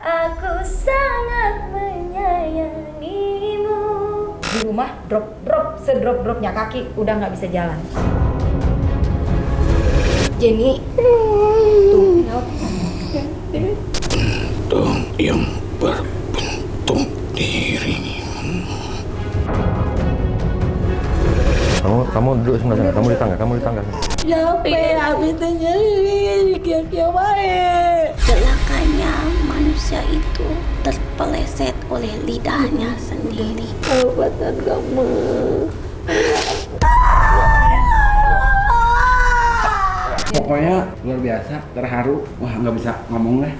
aku sangat menyayangimu. Di rumah sedrop-dropnya kaki udah nggak bisa jalan. Jenny, tuh, Dong yang berbentuk diri. Kamu duduk sebelah sana, kamu di tangga. Sampai habis nyari kia baik. Celakanya manusia itu terpeleset oleh lidahnya sendiri. Perbuatan kamu. Pokoknya luar biasa, terharu. Wah, nggak bisa ngomong lah.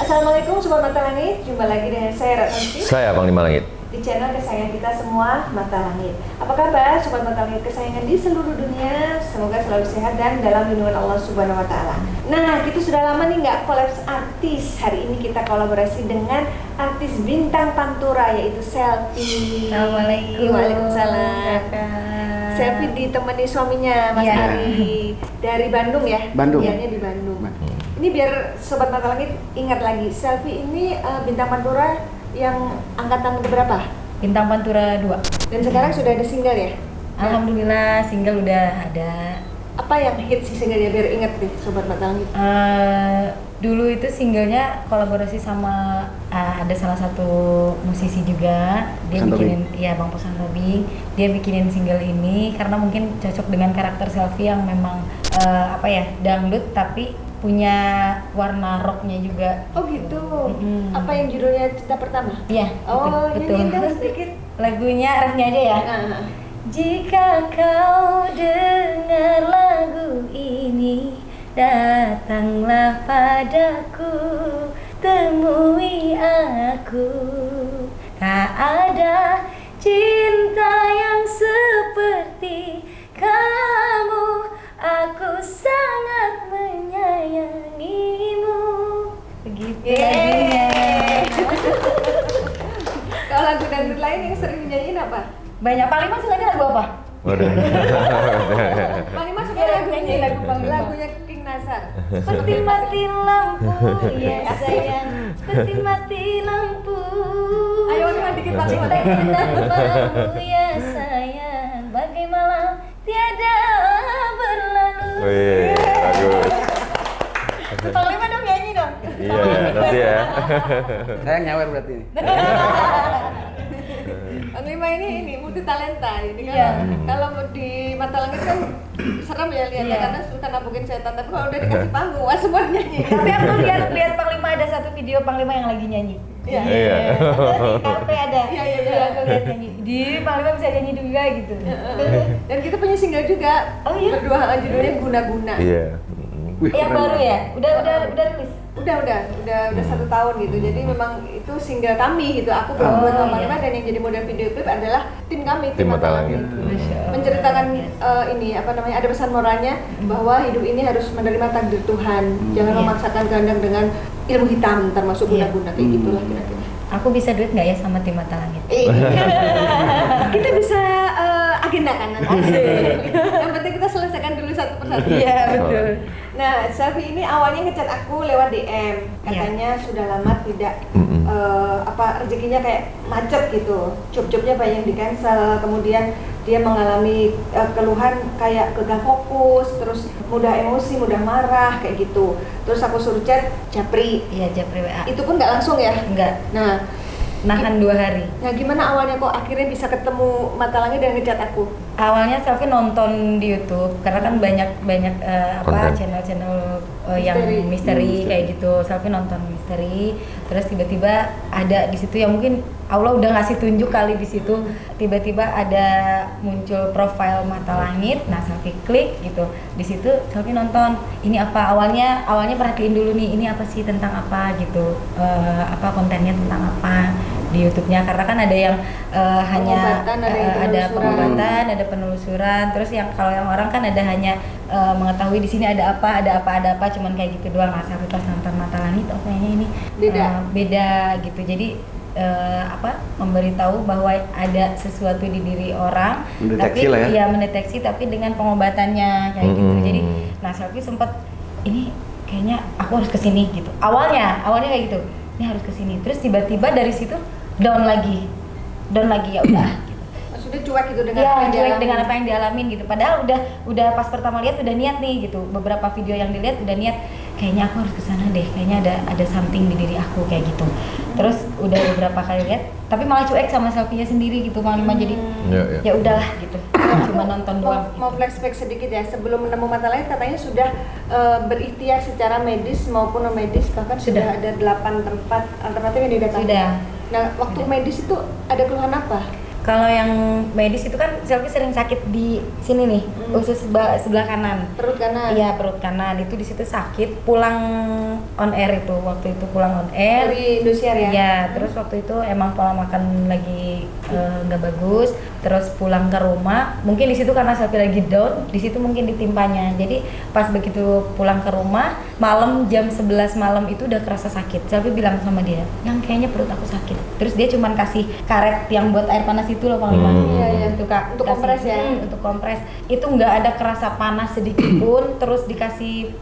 Assalamualaikum Sobat Mata Langit, jumpa lagi dengan saya Ratnanti Saya Panglima Langit. di channel kesayangan kita semua, Mata Langit. Apa kabar Sobat Mata Langit kesayangan di seluruh dunia? Semoga selalu sehat dan dalam lindungan Allah Subhanahu Wa Taala. Nah, kita sudah lama nih nggak kolaps artis. Hari ini kita kolaborasi dengan artis bintang Pantura yaitu Selfie. Assalamualaikum. Waalaikumsalam. Selfie ditemani suaminya Mas Iya. Ari dari Bandung ya? Bandung. Dianya di Bandung. Ini biar Sobat Mata Langit ingat lagi, Selfie ini bintang Pantura yang angkatan berapa? Bintang Pantura 2. Dan sekarang sudah ada single ya? Alhamdulillah single udah ada. Apa yang hit sih singlenya biar ingat nih Sobat Mata Langit? Dulu itu singlenya kolaborasi sama ada salah satu musisi juga. Dia Pesan bikinin, ya Bang Pesan Robing. Dia bikinin single ini karena mungkin cocok dengan karakter Selfie yang memang dangdut tapi punya warna rocknya juga. Oh gitu. Mm-mm. Apa yang judulnya Cinta Pertama? Iya, Oh, betul. nyanyiin dong sedikit. Lagunya, refnya aja ya. Nah, Jika kau dengar lagu ini, datanglah padaku, temui aku. Tak ada cinta yang seperti kamu, aku sangat menyayangimu. Begitu lagunya. kalau lagu dangdut lain yang sering nyanyiin apa? Banyak. Panglima sukanya lagu apa? Waduh. Panglima suka lagu Nyanyi lagu Panglima. lagunya King Nazar. Seperti mati lampu, ya sayang. Seperti mati lampu. Ayo, Panglima, dikit Panglima. Tanpamu, ya sayang. Bagai malam tiada berlalu. Wih, bagus. Panglima dong nyanyi dong. Iya, nanti ya. Saya nyawer berarti. Panglima ini multi talenta ini kan. Iya. Kalau di Mata Langit kan serem ya lihatnya Iya. karena suka nabukin setan, tapi kalau udah dikasih panggung wah semua nyanyi. Tapi aku lihat Panglima ada satu video Panglima yang lagi nyanyi. Iya. Iya. Di kafe ada. Iya, iya, iya. Iya, aku lihat nyanyi. Di Panglima bisa nyanyi juga gitu. Dan kita punya single juga. Oh iya? Berdua, judulnya Guna-Guna. Iya. Wih, Yang keren baru banget. ya? Udah rilis. Udah 1 tahun gitu. Jadi memang itu single kami gitu. Aku berdua sama Panglima dan yang jadi model video klip adalah tim kami, Tim Mata Langit. menceritakan ada pesan moralnya bahwa hidup ini harus menerima takdir Tuhan. Jangan Iya. memaksakan kehendak dengan ilmu hitam termasuk Iya. guna-guna kayak gitulah kira-kira. Aku bisa duet nggak ya sama tim Mata Langit? Kita bisa agendakan nanti. Yang penting kita selesaikan dulu satu persatu. Iya betul. Nah, Selfie ini awalnya ngechat aku lewat DM. Katanya sudah lama tidak rezekinya kayak macet gitu. Job-jobnya banyak yang di cancel. Kemudian dia mengalami keluhan kayak gagal fokus, terus mudah emosi, mudah marah kayak gitu. Terus aku suruh chat Japri. Iya Japri WA. Itu pun nggak langsung ya. Enggak. Nah, Nahan 2 hari. nah gimana awalnya kok akhirnya bisa ketemu Mata Langit dan ngechat aku? Awalnya Selfie nonton di YouTube karena kan banyak Konten. channel-channel yang misteri kayak gitu. Selfie nonton misteri, terus tiba-tiba ada di situ yang mungkin Allah udah ngasih tunjuk kali di situ. Tiba-tiba ada muncul profile Mata Langit. Nah, Selfie klik gitu. Di situ Selfie nonton. Ini apa? Awalnya perhatiin dulu nih. Ini apa sih, tentang apa gitu? Kontennya tentang apa? di YouTube-nya, karena kan ada yang hanya Pengobatan, ada yang ada penelusuran. pengobatan, ada penelusuran, terus yang kalau yang orang kan ada hanya mengetahui di sini ada apa, cuman kayak gitu doang. Nah, Selfie pas nonton Mata Langit, oh kayaknya ini beda gitu. Jadi memberitahu bahwa ada sesuatu di diri orang, Mendeteksi tapi lah ya. mendeteksi tapi dengan pengobatannya kayak gitu. Jadi, nah Selfie sempat ini kayaknya aku harus kesini gitu. Awalnya kayak gitu, ini harus kesini. Terus tiba-tiba dari situ down lagi ya udah. Maksudnya cuek gitu dengan Iya, apa yang cuek dialami. dengan apa yang dialamin gitu. Padahal udah pas pertama lihat udah niat nih gitu. Beberapa video yang dilihat udah niat, kayaknya aku harus kesana deh. Kayaknya ada something di diri aku kayak gitu. Terus udah beberapa kali lihat, tapi malah cuek sama selfie-nya sendiri gitu, Bang Lima. Jadi ya udahlah gitu. Cuma nonton doang. Mau flashback sedikit ya, sebelum menemu Mata Langit katanya sudah berikhtiar secara medis maupun non medis, bahkan sudah ada 8 tempat alternatif yang didatangi. Sudah. Nah, waktu medis itu ada keluhan apa? Kalau yang medis itu kan Selfie sering sakit di sini nih, usus sebelah kanan. Perut kanan. Iya, perut kanan itu di situ sakit. Pulang on air itu, waktu itu pulang on air. Dari Indosiar ya? Iya, terus waktu itu emang pola makan lagi nggak bagus. Terus pulang ke rumah, mungkin di situ karena Selfie lagi down, di situ mungkin ditimpanya. Jadi pas begitu pulang ke rumah, malam jam 11 malam itu udah kerasa sakit. Selfie bilang sama dia, yang kayaknya perut aku sakit. Terus dia cuman kasih karet yang buat air panas itu loh, Bang Lima. Iya. Itu Kak, Untuk kompres ya? Untuk kompres. Itu nggak ada kerasa panas sedikit pun. Terus dikasih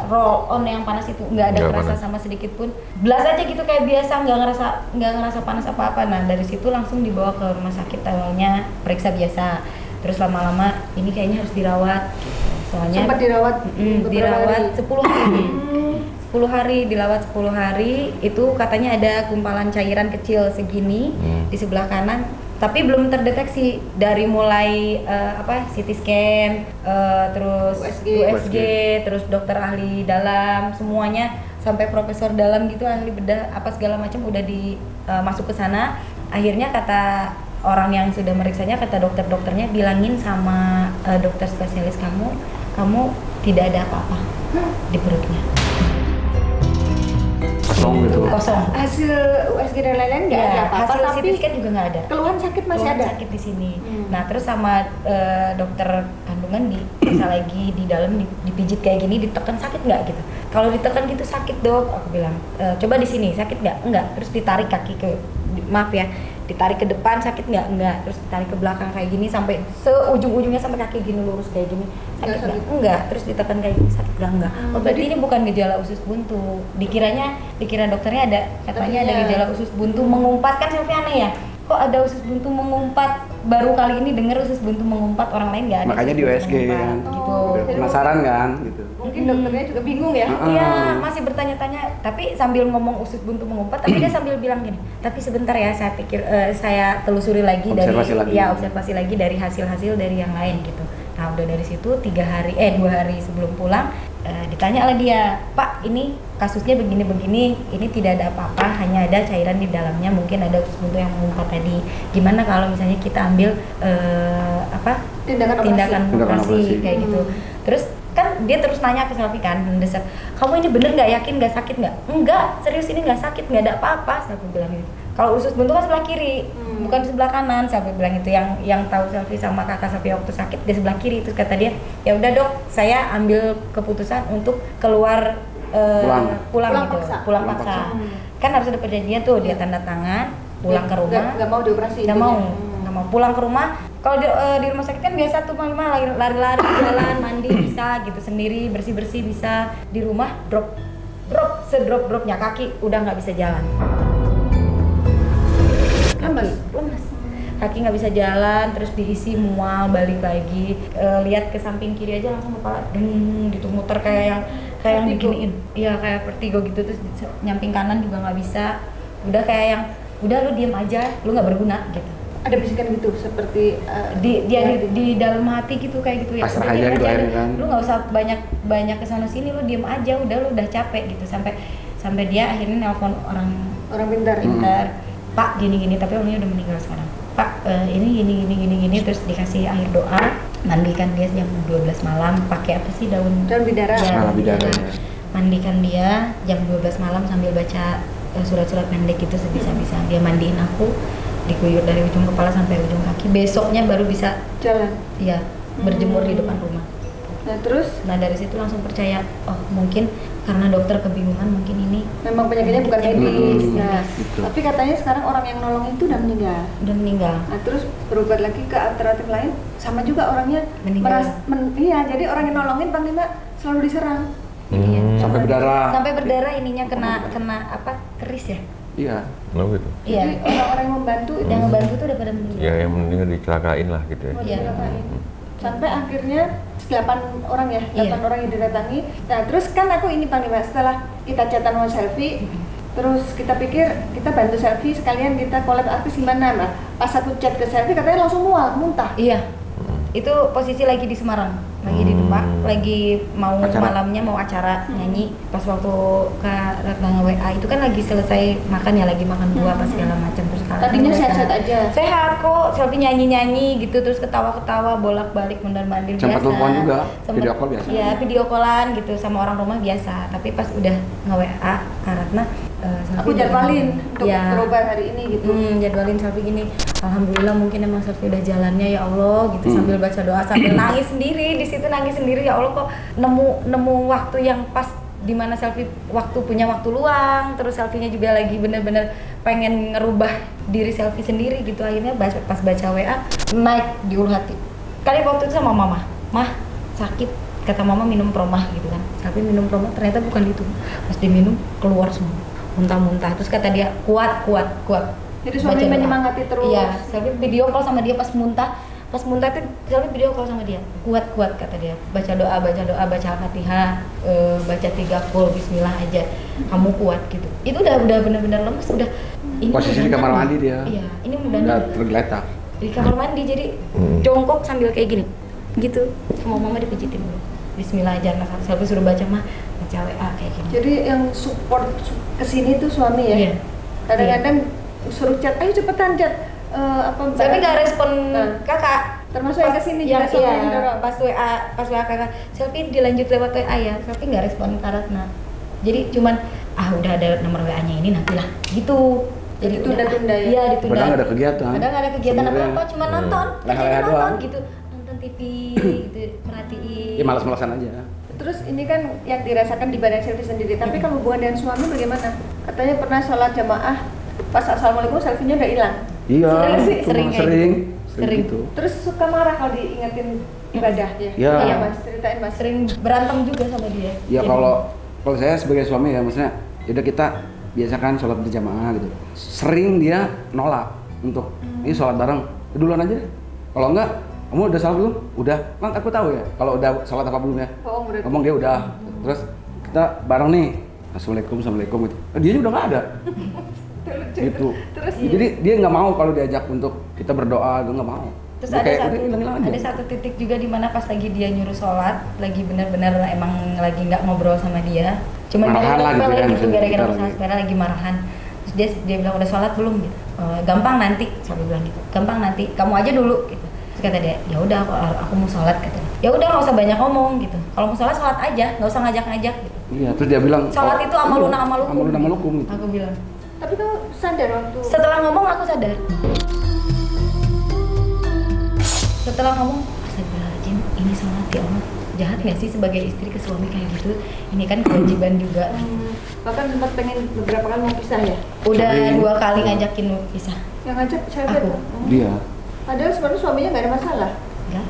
roll on yang panas itu nggak ada Nggak kerasa panas. sama sedikit pun. Belas aja gitu kayak biasa, nggak ngerasa panas apa-apa. Nah dari situ langsung dibawa ke rumah sakit, awalnya periksa biasa. Terus lama-lama ini kayaknya harus dirawat. Soalnya Sempat dirawat beberapa dirawat hari? 10 hari. 10 hari dilawat 10 hari itu katanya ada gumpalan cairan kecil segini di sebelah kanan, tapi belum terdeteksi dari mulai CT scan, terus USG, terus dokter ahli dalam semuanya sampai profesor dalam gitu, ahli bedah apa segala macam udah masuk ke sana. Akhirnya kata orang yang sudah meriksanya, kata dokternya bilangin sama dokter spesialis kamu tidak ada apa-apa di perutnya. Kosong gitu. Kosong. Hasil USG dan lain-lain nggak ada apa-apa, hasil tapi CT scan juga nggak ada. keluhan sakit masih Keluhan ada. sakit di sini. Nah terus sama dokter kandungan bisa lagi di dalam dipijit kayak gini, ditekan sakit nggak gitu. Kalau ditekan gitu sakit dok, aku bilang coba di sini sakit nggak? Enggak. Terus ditarik kaki ditarik ke depan sakit nggak, terus ditarik ke belakang kayak gini sampai seujung-ujungnya sampai kaki gini lurus kayak gini sakit nggak, terus ditekan kayak gini sakit nggak. Oh berarti ini bukan gejala usus buntu. Dikira dokternya ada katanya ada gejala usus buntu mengumpat, kan Selfie aneh ya, kok ada usus buntu mengumpat, baru kali ini dengar usus buntu mengumpat, orang lain nggak ada. Makanya di USG kan. gitu. Udah penasaran kan gitu. Mungkin dokternya juga bingung ya. Iya, masih bertanya-tanya, tapi sambil ngomong usus buntu mengumpat, tapi dia sambil bilang gini, tapi sebentar ya, saya pikir saya telusuri lagi observasi lagi dari hasil-hasil dari yang lain gitu. Nah udah dari situ 2 hari sebelum pulang ditanya lagi ya, Pak ini kasusnya begini-begini, ini tidak ada apa-apa, hanya ada cairan di dalamnya, mungkin ada usus buntu yang mengumpat tadi. Gimana kalau misalnya kita ambil tindakan operasi kayak gitu. Terus kan dia terus nanya ke Selfie kan, mendesak, kamu ini bener nggak, yakin nggak sakit nggak? Enggak, serius ini nggak sakit, nggak ada apa-apa. Selfie bilang gitu. Kalau usus buntu kan sebelah kiri, bukan di sebelah kanan. Selfie bilang itu, yang tahu Selfie sama kakak Selfie waktu sakit di sebelah kiri. Terus kata dia, ya udah dok, saya ambil keputusan untuk keluar pulang paksa. Kan harus ada perjanjian tuh, dia tanda tangan, pulang ke rumah. Nggak mau dioperasi. Nggak mau pulang ke rumah. Kalau di rumah sakit kan biasa tuh lari-lari jalan, mandi bisa gitu sendiri, bersih-bersih bisa. Di rumah drop sedrop-dropnya kaki udah nggak bisa jalan. Lemas. Kaki nggak bisa jalan, terus diisi mual, balik lagi, lihat ke samping kiri aja langsung kepala gitu muter kayak yang diginiin, iya kayak vertigo gitu. Terus nyamping kanan juga nggak bisa, udah kayak yang udah lu diem aja, lu nggak berguna gitu. Ada bisikan gitu seperti di dalam hati gitu kayak gitu ya. Pasrah aja gitu akhirnya kan. Lu nggak usah banyak kesana sini, lu diem aja, lu udah capek gitu. Sampai dia akhirnya nelpon orang pintar. Pak gini-gini, tapi orangnya udah meninggal sekarang. Pak ini gini, terus dikasih air doa, mandikan dia jam 12 malam pakai apa sih daun bidara. Ya, Bidara. mandikan dia jam 12 malam sambil baca surat-surat pendek gitu sebisa-bisa. Dia mandiin aku, diguyur dari ujung kepala sampai ujung kaki. Besoknya baru bisa Jalan. ya berjemur di depan rumah. Nah terus Nah dari situ langsung percaya, oh mungkin karena dokter kebingungan, mungkin ini memang penyakitnya bukan medis. Nah, Gitu. tapi katanya sekarang orang yang nolong itu udah meninggal. udah meninggal. Nah terus berobat lagi ke alternatif lain, sama juga orangnya Meninggal. iya, jadi orang yang nolongin Panglima selalu diserang. Iya. Sampai berdarah. Sampai berdarah ininya kena apa? Keris ya? Iya. Oh gitu. Iya. Jadi orang-orang yang membantu itu Yang ngebantu tuh udah pada meninggal. Ya yang meninggal dicelakain lah gitu ya. mau Iya. dicelakain. Sampai akhirnya 8 orang ya, 8 Iya. orang yang didatangi. Nah terus kan aku ini Panglima, setelah kita chatan sama Selfie, terus kita pikir kita bantu Selfie sekalian kita collab artis gimana, Mbak. Pas aku chat ke Selfie katanya langsung muntah. Iya. Itu posisi lagi di Semarang, lagi di Demak, lagi mau Acara. malamnya mau acara nyanyi. Pas waktu Kak Ratna WA itu kan lagi selesai makan ya, lagi makan buah apa segala macam terus Kak Ratna Tadinya WA. sehat-sehat aja. Sehat kok, Selfie nyanyi-nyanyi gitu terus ketawa-ketawa bolak-balik mondar-mandir biasa. Sempat telepon juga, Sempet- video call biasa. Iya, video callan gitu sama orang rumah biasa. Tapi pas udah nge-WA Kak Ratna, Selfie Aku udah- jadwalin untuk Iya. berobat hari ini gitu. Jadwalin Selfie gini, alhamdulillah mungkin emang Selfie udah jalannya ya Allah gitu, sambil baca doa sambil nangis sendiri di situ, nangis sendiri, ya Allah kok nemu waktu yang pas dimana Selfie punya waktu luang, terus Selfie-nya juga lagi bener-bener pengen ngerubah diri Selfie sendiri gitu. Akhirnya pas baca WA naik di ulu hati. Kali waktu itu sama mama, mah sakit, kata mama minum promah gitu kan. Selfie minum promah, ternyata bukan itu, pas diminum keluar semua muntah-muntah. Terus kata dia kuat. Jadi suami Baca doa. menyemangati terus. Iya, Selfie video call sama dia pas muntah tuh Selfie video call sama dia. Kuat kata dia. Baca doa, baca Al-Fatihah, baca 3 qul bismillah aja. Kamu kuat gitu. Itu udah benar-benar lemes, udah ini Posisi di udah kamar nandang. mandi dia. Iya, ini Udah udah tergeletak. di kamar mandi jadi jongkok sambil kayak gini. Gitu. Sama mama dipijitin dulu. Bismillah aja, nah Selfie suruh baca baca WA kayak gini. Jadi yang support kesini tuh suami ya. Iya. Kadang-kadang suruh chat, ayo cepetan chat. Tapi nggak respon Nah. kakak. Termasuk yang kesini juga yang suami yang dorong. pas WA kakak, Selfie dilanjut lewat WA ya, Selfie nggak respon Kak Ratna. Jadi cuman udah ada nomor WA-nya ini nantilah gitu. Jadi Ditunda-tunda ya? Iya, ditunda. Padahal nggak ada kegiatan. Padahal nggak ada kegiatan Sebenarnya. apa-apa, cuma nonton. Leha-leha Kerjanya nonton doang. gitu. Nonton TV gitu, perhatiin. Ya malas-malasan aja. Terus ini kan yang dirasakan di badan Selfie sendiri. Tapi kalau hubungan dengan suami bagaimana? Katanya pernah sholat jamaah, pas assalamualaikum Selfie-nya udah hilang. Iya. Sering sih, cuma sering kayak sering Sering. gitu. Terus suka marah kalau diingetin ibadah ya. Iya. Iya Mas, ceritain Mas. Sering berantem juga sama dia. Ya Jadi- kalau saya sebagai suami ya maksudnya udah kita biasakan sholat berjamaah gitu. Sering dia nolak untuk ini sholat bareng, duluan aja. Kalau enggak, kamu udah sholat belum? Udah. Kan aku tahu ya kalau udah sholat apa belum ya. Bohong berarti. Ngomong dia udah. Terus kita bareng nih. Assalamualaikum gitu. Dia udah nggak ada. Gitu. Terus Jadi dia nggak mau kalau diajak untuk kita berdoa, dia nggak mau. Terus Dia ada kayak, satu, udah hilang-hilang aja. ada satu titik juga di mana pas lagi dia nyuruh sholat, lagi benar-benar emang lagi nggak ngobrol sama dia, cuma Marahan lah gitu sepele kan, gitu maksudnya gara-gara kita masalah lagi. sepele lagi marahan. Terus dia bilang udah sholat belum gitu, gampang nanti, sampai bilang gitu, gampang nanti, kamu aja dulu gitu. Terus kata dia, ya udah aku mau sholat katanya. Ya udah nggak usah banyak ngomong gitu, kalau mau sholat aja, nggak usah ngajak-ngajak gitu. Iya, terus dia bilang Sholat itu amaluna amalukum. Amaluna amalukum gitu. Aku bilang. tapi kamu sadar waktu Setelah ngomong aku sadar. Setelah ngomong, astagfirullahaladzim, ini sholat ya Allah. Jahat nggak sih sebagai istri ke suami kayak gitu? Ini kan kewajiban juga. bahkan sempat pengen beberapa kali mau pisah ya. Udah Sering. 2 kali ngajakin pisah. Yang ngajak siapa Aku. tuh? Dia. Padahal sebenarnya suaminya nggak ada masalah. Enggak.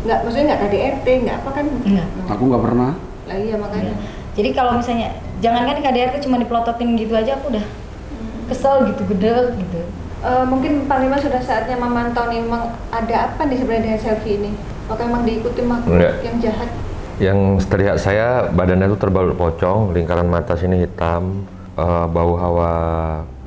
Nggak, maksudnya nggak KDRT, nggak apa kan? Enggak. Aku nggak pernah. Lah iya makanya. Jadi kalau misalnya, jangankan KDRT cuma dipelototin gitu aja aku udah kesel gitu, gede gitu. Mungkin Panglima sudah saatnya memantau nih, memang ada apa nih sebenarnya dengan Selfie ini? Apakah memang diikuti makhluk Enggak. yang jahat? Yang terlihat saya badannya itu terbalut pocong, lingkaran mata sini hitam, bau hawa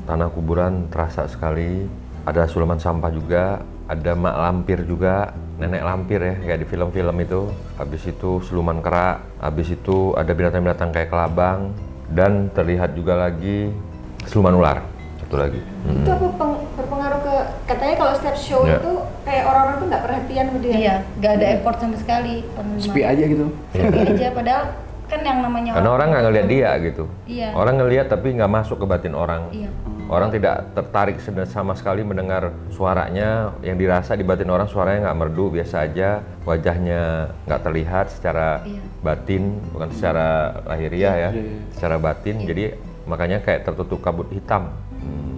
tanah kuburan terasa sekali. Ada sulaman sampah juga, ada mak lampir juga, nenek lampir ya kayak di film-film itu. Habis itu siluman kera, habis itu ada binatang-binatang kayak kelabang, dan terlihat juga lagi siluman ular. Satu lagi. Itu apa berpengaruh ke, katanya kalau setiap show Ya. itu kayak orang-orang tuh nggak perhatian sama dia. Iya, nggak ada effort sama sekali. Sepi aja gitu. Sepi aja, padahal kan yang namanya Karena orang nggak ngelihat dia gitu. Iya. Orang ngelihat tapi nggak masuk ke batin orang. Iya. Orang tidak tertarik sama sekali mendengar suaranya. Yang dirasa di batin orang suaranya nggak merdu, biasa aja. Wajahnya nggak terlihat secara batin, bukan secara lahiriah ya, secara batin. Jadi makanya kayak tertutup kabut hitam.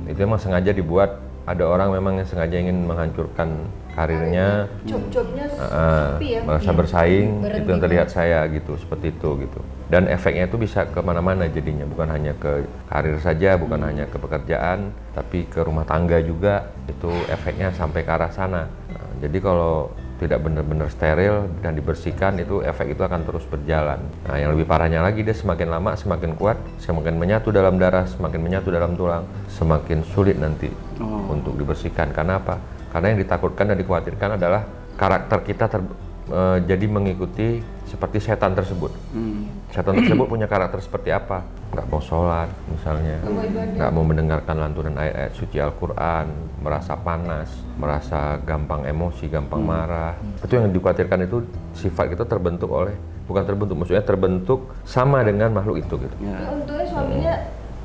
Itu emang sengaja dibuat. Ada orang memang yang sengaja ingin menghancurkan karirnya. Job-jobnya sepi ya. Merasa bersaing, Berhenti itu yang terlihat saya gitu, seperti itu gitu. Dan efeknya itu bisa kemana-mana jadinya, bukan hanya ke karir saja, bukan hanya ke pekerjaan, tapi ke rumah tangga juga, itu efeknya sampai ke arah sana. Nah, jadi kalau tidak benar-benar steril dan dibersihkan, itu efek itu akan terus berjalan. Nah, yang lebih parahnya lagi, dia semakin lama semakin kuat, semakin menyatu dalam darah, semakin menyatu dalam tulang, semakin sulit nanti untuk dibersihkan. Karena apa? Karena yang ditakutkan dan dikhawatirkan adalah karakter kita jadi mengikuti seperti setan tersebut. Setan tersebut punya karakter seperti apa? Nggak mau sholat misalnya, nggak mau mendengarkan lantunan ayat-ayat suci Al-Quran, merasa panas, merasa gampang emosi, gampang marah. Itu yang dikhawatirkan, itu sifat kita terbentuk oleh, bukan terbentuk, maksudnya terbentuk sama dengan makhluk itu gitu. Tapi untungnya suaminya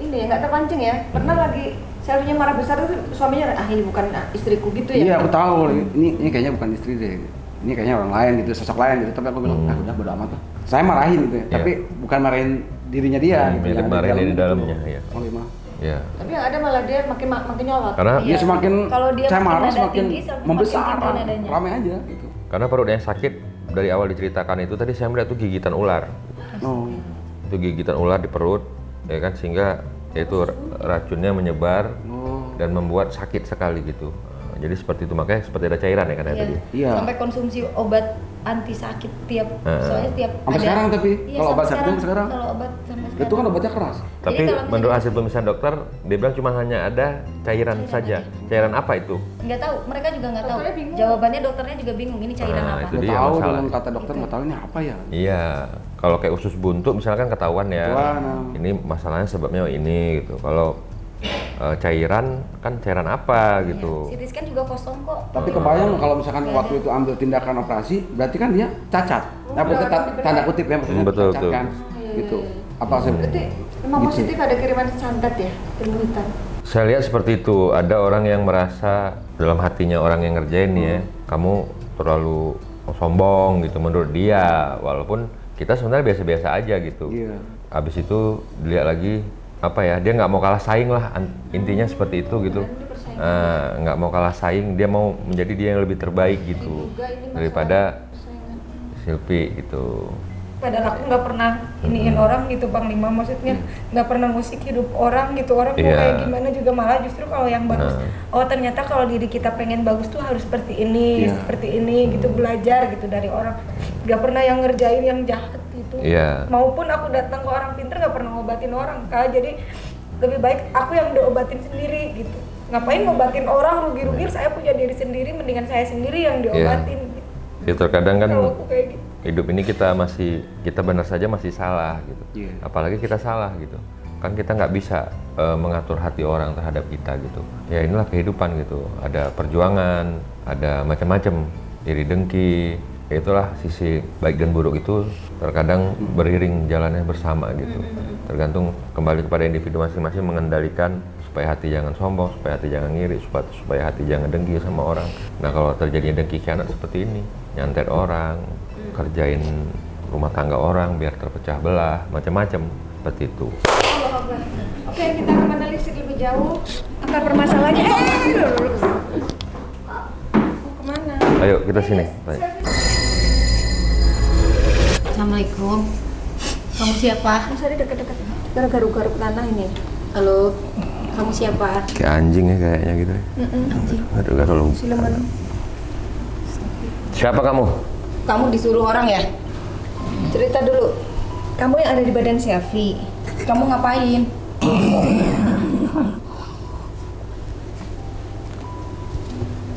ini ya nggak terpancing ya. Pernah lagi selfie-nya marah besar itu suaminya, ini bukan istriku gitu ya. Iya, aku tahu. Ini kayaknya bukan istri deh. Ini kayaknya orang lain gitu, sosok lain gitu. Tapi aku bilang, udah bodo amat lah. Saya marahin gitu ya. Tapi bukan marahin dirinya dia. Gitu, yang marahin di gitu. dalamnya, ya. Oh iya. Ya. Tapi yang ada malah dia makin nyolot. Karena Dia semakin Kalau dia saya makin marah nada semakin tinggi, semakin membesar, tinggi nadanya. ramai aja gitu. Karena perut yang sakit dari awal diceritakan itu tadi saya melihat itu gigitan ular. Oh. Itu gigitan ular di perut, ya kan, sehingga itu racunnya menyebar dan membuat sakit sekali gitu. Jadi seperti itu, makanya seperti ada cairan ya kan ya tadi. Iya. Sampai konsumsi obat anti sakit tiap soalnya tiap Sampai sekarang tapi Iya, kalau sampai obat sakit sekarang kalau obat sampai sekarang itu kan obatnya keras. Tapi Jadi kalau menurut hasil pemeriksaan dokter, dia bilang cuma hanya ada cairan saja. Cairan apa itu? nggak tahu, mereka juga nggak tahu. Dokternya bingung. Jawabannya dokternya juga bingung ini cairan Nah, apa. itu Nggak dia tahu masalah. dengan kata dokter nggak tahu ini apa ya. Iya, kalau kayak usus buntu misalkan ketahuan ya, Ketahuan. ini masalahnya sebabnya ini gitu. Kalau cairan kan cairan apa gitu. CT scan juga kosong kok. Tapi kebayang kalau misalkan waktu itu ambil tindakan operasi, berarti kan dia cacat. Nah, tanda kutip ya maksudnya Betul, cacat betul. kan. Gitu. Apa saya Berarti memang Gitu. positif ada kiriman santet ya, ilmu hitam. Saya lihat seperti itu. Ada orang yang merasa dalam hatinya orang yang ngerjain nih ya, kamu terlalu sombong gitu menurut dia. Walaupun kita sebenarnya biasa-biasa aja gitu. Iya. Habis itu dilihat lagi apa ya, dia nggak mau kalah saing lah, intinya seperti itu gitu. Nggak mau kalah saing, dia mau menjadi dia yang lebih terbaik gitu daripada Silpi gitu. Padahal aku nggak pernah iniin orang gitu Panglima, maksudnya nggak pernah ngusik hidup orang gitu, orang mau Iya. kayak gimana juga, malah justru kalau yang bagus, oh ternyata kalau diri kita pengen bagus tuh harus seperti ini, Iya. seperti ini gitu, belajar gitu dari orang, nggak pernah yang ngerjain yang jahat gitu. Iya. Maupun aku datang ke orang pinter nggak pernah ngobatin orang Kak, jadi lebih baik aku yang diobatin sendiri gitu. Ngapain ngobatin orang, rugi-rugi, saya punya diri sendiri, mendingan saya sendiri yang diobatin gitu. Ya terkadang kan Kalau aku kayak gitu. hidup ini kita benar saja masih salah gitu. Iya. Apalagi kita salah gitu. Kan kita nggak bisa mengatur hati orang terhadap kita gitu. Ya inilah kehidupan gitu. Ada perjuangan, ada macam-macam, iri dengki. Ya itulah sisi baik dan buruk itu terkadang beriring jalannya bersama gitu. Tergantung kembali kepada individu masing-masing mengendalikan supaya hati jangan sombong, supaya hati jangan ngiri, supaya hati jangan dengki sama orang. Nah kalau terjadinya dengki khianat seperti ini, nyantet orang, kerjain rumah tangga orang biar terpecah belah, macam-macam seperti itu. Oke, kita akan menelisik lebih jauh akar permasalahannya. Kemana? Ayo kita sini. Baik. Assalamualaikum. Kamu siapa? Mas Ari dekat-dekat. Kita garuk-garuk tanah ini. Halo. Kamu siapa? Kayak anjing ya kayaknya gitu. Aduh, kalau Siluman. siapa kamu? Kamu disuruh orang ya? Cerita dulu. Kamu yang ada di badan Syafi. Kamu ngapain?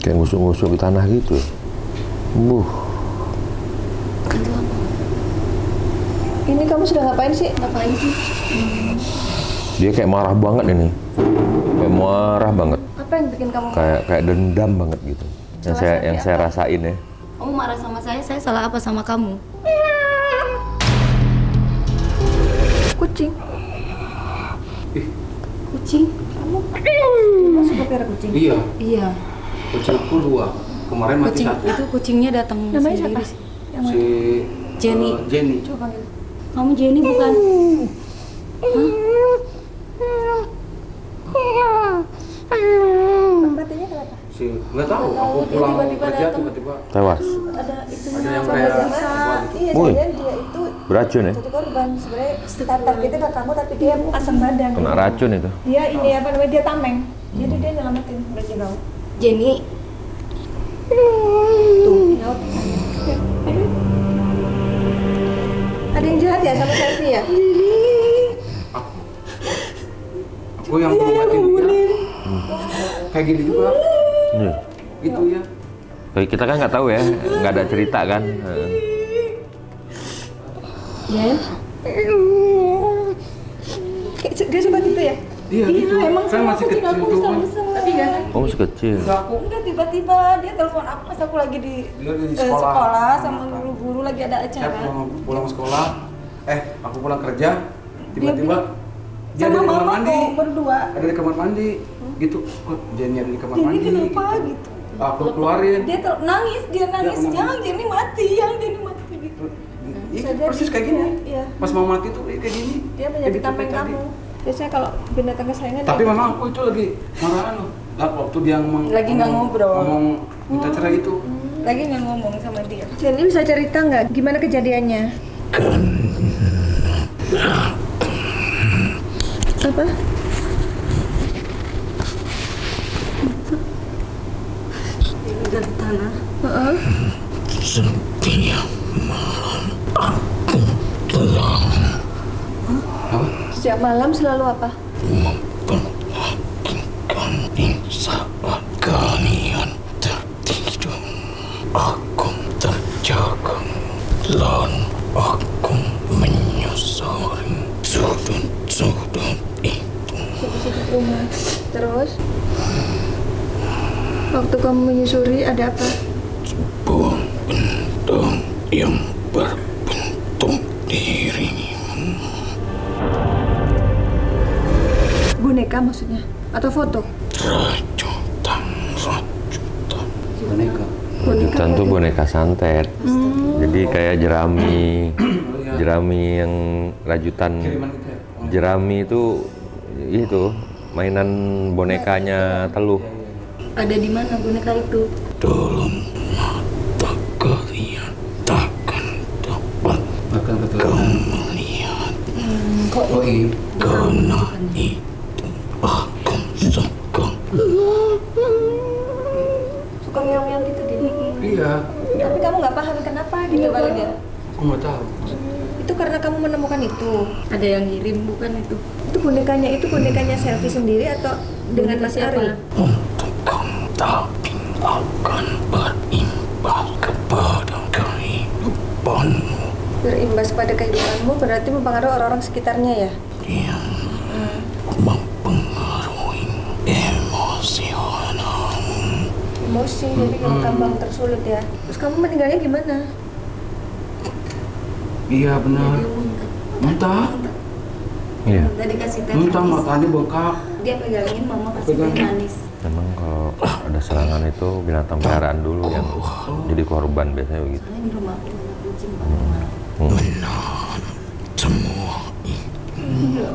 Kayak ngusuk-ngusuk di tanah gitu. Ini kamu sudah ngapain sih? Ngapain sih? Dia kayak marah banget ini. Kayak marah banget. Apa yang bikin kamu? Kayak dendam banget gitu. Yang saya rasain ya. Kamu marah sama saya salah apa sama kamu? Kucing. Kucing. Kamu suka pelihara kucing? Iya, Iya. kucing aku 2. Kemarin mati Kucing 1. itu kucingnya datang Namanya sendiri siapa? sih. Si Jenny. Jenny. Coba panggil. Kamu Jenny bukan? Matinya kenapa? Si nggak tahu. Aku Dia pulang tiba-tiba kerja datang. tiba-tiba Tewas. Ada itu ada yang kayak Iya, Woi. jangan dia itu Beracun ya? jadi korban. Sebenarnya tatar kita ke kamu tapi dia pasang badan. Kena racun itu. Dia ini apa namanya? Dia tameng. Jadi dia nyelamatin berarti kau. Jenny. Tuh, nyaut. Aduh. Ada yang jahat ya sama Selfie ya? aku yang ngobatin dia. Kayak gini juga. Iya. Gitu ya. Tapi kita kan nggak tahu ya, nggak ada cerita kan. Jen. Kayak dia suka gitu ya? Iya, gitu. Emang Kan sama masih kucing kecil aku tuh. besar-besar. Tapi nggak Oh masih kecil. Enggak, aku Enggak, tiba-tiba dia telepon aku pas aku lagi di Dia di sekolah. sekolah. Sama guru-guru lagi ada saya acara. pulang sekolah. Aku pulang kerja. Tiba-tiba dia Sama ada di kamar mama mandi. kok berdua. Ada di kamar mandi. Gitu. Kok Jenny ada di kamar Jenny mandi? kenapa gitu? Aku keluarin. Dia nangis, dia nangis. nangis. Jangan Jenny mati, yang Jenny mati gitu. Iya, persis kayak gini. Iya. Pas mau mati tuh kayak gini. Dia menjadi Kayak gitu tameng kayak tadi. kamu. Biasanya kalau binatang kesayangan Tapi dia- memang aku itu lagi marahan loh. Waktu dia Lagi nggak ngobrol. ngomong minta cerai itu. Lagi nggak ngomong sama dia. Jenny bisa cerita nggak gimana kejadiannya? Apa? Dari tanah. Heeh. Apa? Setiap malam selalu apa? Saat kalian tertidur, aku terjaga dan aku menyusuri sudut-sudut itu. Sudut-sudut rumah. Terus? Waktu kamu menyusuri ada apa? Sebuah benda yang berbentuk diri. Boneka maksudnya? Atau foto? Rajutan. Boneka. Rajutan tuh boneka santet. Jadi kayak jerami, jerami yang rajutan. Kiriman gitu ya? Jerami itu mainan bonekanya Teluh. Ada di mana boneka itu? Dalam mata kalian takkan dapat Bahkan betul. kau melihat. Oh iya. Karena itu aku suka. Suka ngeong-ngeong gitu dia. Iya. Tapi kamu nggak paham kenapa gitu kalau dia. Aku nggak tahu. Itu karena kamu menemukan itu. Ada yang ngirim bukan itu? Itu bonekanya Selfie sendiri atau dengan Boneka Mas siapa? Ari? Untuk kamu tapi akan berimbas kepada kehidupanmu Berimbas pada kehidupanmu berarti mempengaruhi orang-orang sekitarnya ya? yang mempengaruhi emosionalmu. Emosi, jadi kamu gampang tersulut ya. Terus kamu meninggalnya gimana? Iya benar. Muntah. Iya. Tadi kasih teh. Muntah matanya bengkak. Dia pegangin, mama kasih teh Pegangin. manis. Memang kalau ada serangan itu binatang peliharaan dulu yang jadi korban biasanya begitu. Soalnya di rumah aku ada kucing. Semua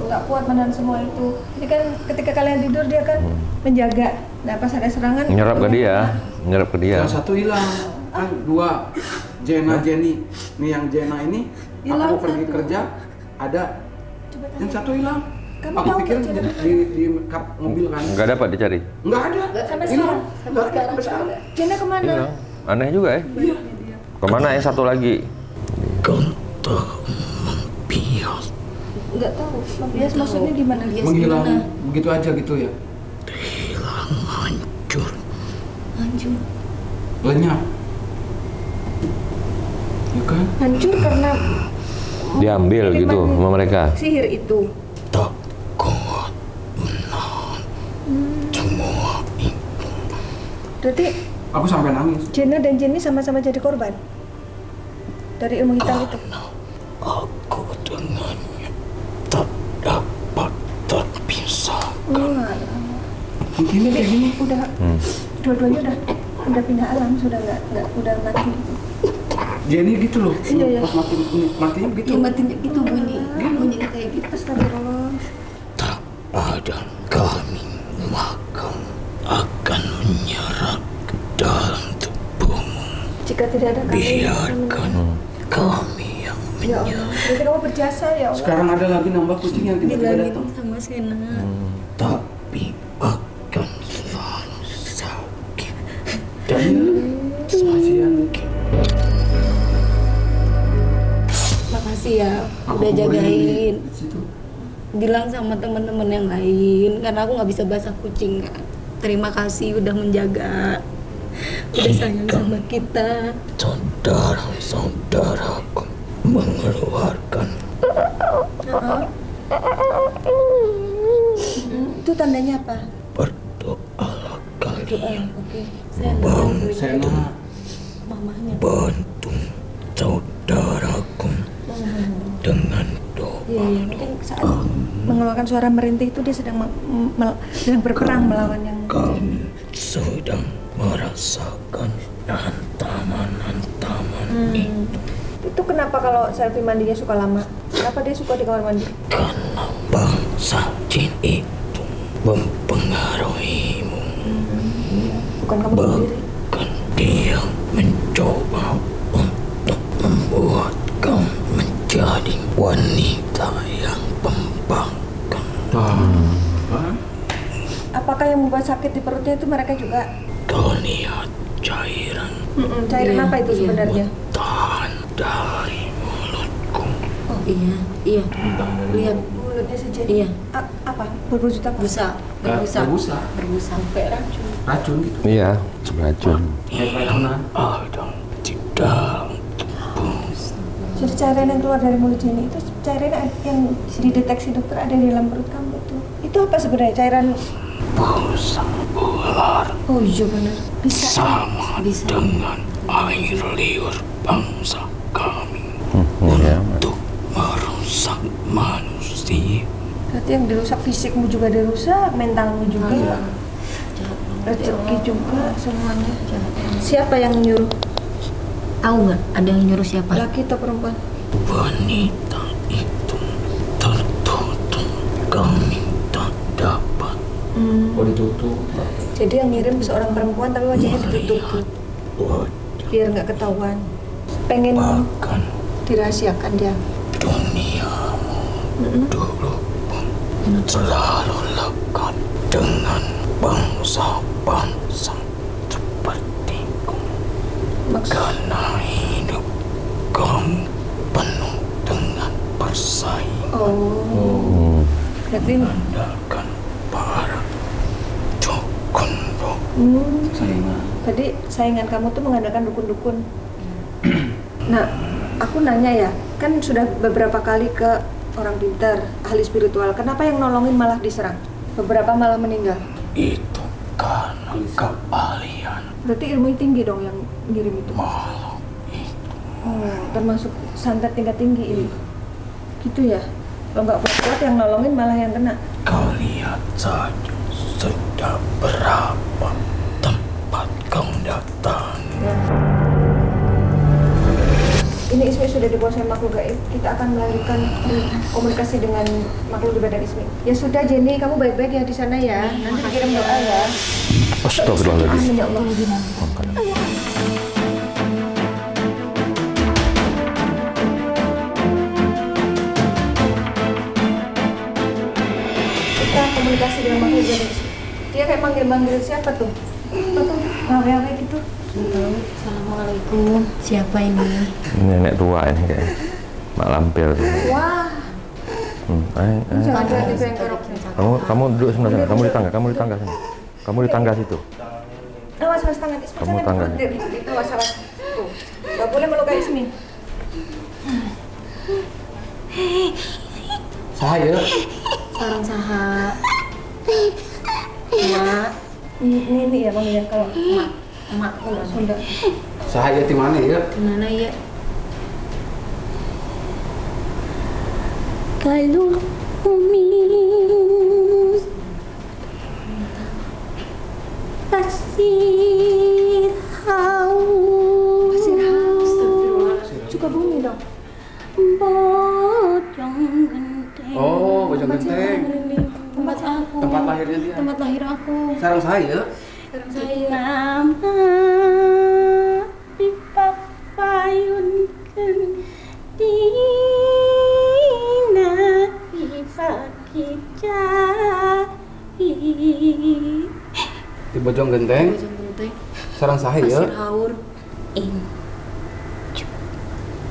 Nggak kuat menahan semua itu. Jadi kan ketika kalian tidur dia kan menjaga. Nah pas ada serangan. Nyerap ke dia, nyerap ke dia. Yang satu hilang. Kan 2. Jenny. Nih yang Jenna ini Hilang aku pergi satu. kerja ada Coba tanya. yang satu hilang. Kamu Aku tahu pikir nggak Jenna? di kap mobil kan. Nggak dapat dicari. Enggak ada. Sampai Hilang. sekarang? Nggak ada sampai sekarang. Jenna kemana? Hilang. Aneh juga ya. Iya. Kemana yang satu lagi? kata membias Nggak tahu. Membias maksudnya gimana? Bias Menghilang gimana? begitu aja gitu ya. hilang hancur. Hancur. Lenyap. Ya kan? Hancur karena Diambil gitu kiriman sama mereka. sihir itu. Tak kuat menahan semua itu. Berarti Aku sampai nangis. Jenna dan Jenny sama-sama jadi korban dari ilmu hitam itu. Karena aku dengannya tak Mungkin kayak gini. Udah dua-duanya udah pindah alam, sudah nggak udah mati. Jenny gitu loh. Iya. Pas matinya gitu. Yang matinya itu bunyinya kayak gitu. Astagfirullah. Tak ada kami makam akan menyerap ke dalam tubuhmu. Jika tidak ada kami, Biarkan kami yang ya Allah, menyerap. berarti kamu berjasa ya Allah. Sekarang ada lagi nambah kucing yang tiba-tiba Bilangin datang. sama Sena. Tapi akan selalu sakit. Dan kasihan. Makasih ya Aku udah kuburin jagain. di situ. Bilang sama teman-teman yang lain karena aku nggak bisa bahasa kucing kan. Terima kasih udah menjaga, udah sayang sama kita. Saudara-saudaraku mengeluarkan Itu tandanya apa? berdoalah kalian. Oke, saya Sena. mamahnya. Bantu saudaraku dengan doa. Iya, mungkin saat mengeluarkan suara merintih itu dia sedang sedang berperang melawan yang Kami sedang merasakan hantaman-hantaman itu. itu. Kenapa kalau selfie mandinya suka lama? Kenapa dia suka di kamar mandi? Karena bangsa jin itu mempengaruhimu. Bukan kamu sendiri. Bahkan dia mencoba untuk membuat kamu menjadi wanita yang pembangkang. Apakah yang membuat sakit di perutnya itu mereka juga? Kau lihat cairan Cairan apa itu sebenarnya? tahan dari mulutku. Oh iya, lihat Mulutnya sejadi. Iya. Apa? Berwujud apa? berbusa. Sampai racun. Racun gitu. Iya, racun. Kayak racunan. Ada di dalam Jadi cairan yang keluar dari mulut ini itu cairan yang dideteksi dokter ada di dalam perut kamu itu. Itu apa sebenarnya? Cairan? busa ular Oh iya benar. Bisa. sama dengan air liur bangsa kami Iya. untuk merusak manusia. Berarti yang dirusak fisikmu juga dirusak, mentalmu juga, rezeki juga, semuanya. Siapa yang nyuruh? Tahu nggak? Ada yang nyuruh siapa? Laki atau perempuan? Wanita itu tertutup, kami tak dapat Oh ditutup. Jadi yang ngirim seorang perempuan tapi wajahnya ditutup wajah, biar nggak ketahuan. Pengen bahkan dirahasiakan dia. duniamu dulu pun selalu lekat dengan bangsa-bangsa sepertiku. Karena hidup kamu penuh dengan persaingan. Oh, berarti Mengandalkan para dukun. Saingan. tadi saingan kamu tuh mengandalkan dukun-dukun. Nah, aku nanya ya, kan sudah beberapa kali ke orang pintar, ahli spiritual. Kenapa yang nolongin malah diserang? Beberapa malah meninggal. Itu karena keahlian Berarti ilmu tinggi dong yang ngirim itu. makhluk itu. Oh, termasuk santet tingkat tinggi ini. Gitu ya. Kalau nggak kuat yang nolongin malah yang kena. Kau lihat saja sudah berapa tempat kau datangi. Ya. Ini Ismi sudah dikuasai makhluk gaib. Kita akan melanjutkan komunikasi dengan makhluk di badan Ismi. Ya sudah Jenny, kamu baik-baik ya di sana ya. Nanti dikirim doa ya. Astagfirullahaladzim. Amin ya Allah. Kita komunikasi dengan makhluk di badan Ismi. Dia kayak manggil-manggil siapa tuh? Apa tuh? Ngawe-ngawe gitu. Assalamualaikum. Siapa ini? Nenek tua ini kayaknya. Mak lampir tuh. Wah, Ayo. jangan itu yang kerok. Kamu duduk sebelah sana. Kamu di tangga sana. Kamu di tangga situ. Awas tangan Ismi, Kamu jangan tangga. awas. Tuh, nggak boleh melukai Ismi. Saya. Sarang saha. Mak, Ini ya Bang ya kalau mak udah Sunda. Saya di mana ya? gimana ya? Kalau umi Genteng. Tempat aku. Tempat lahirnya dia. Tempat lahir aku. Sarang saya. Sekarang saya. Nama dipapayunkeun dina dibagi jahit Di Bojong Genteng. Bojong Genteng. Sarang saya. Pasir Haur.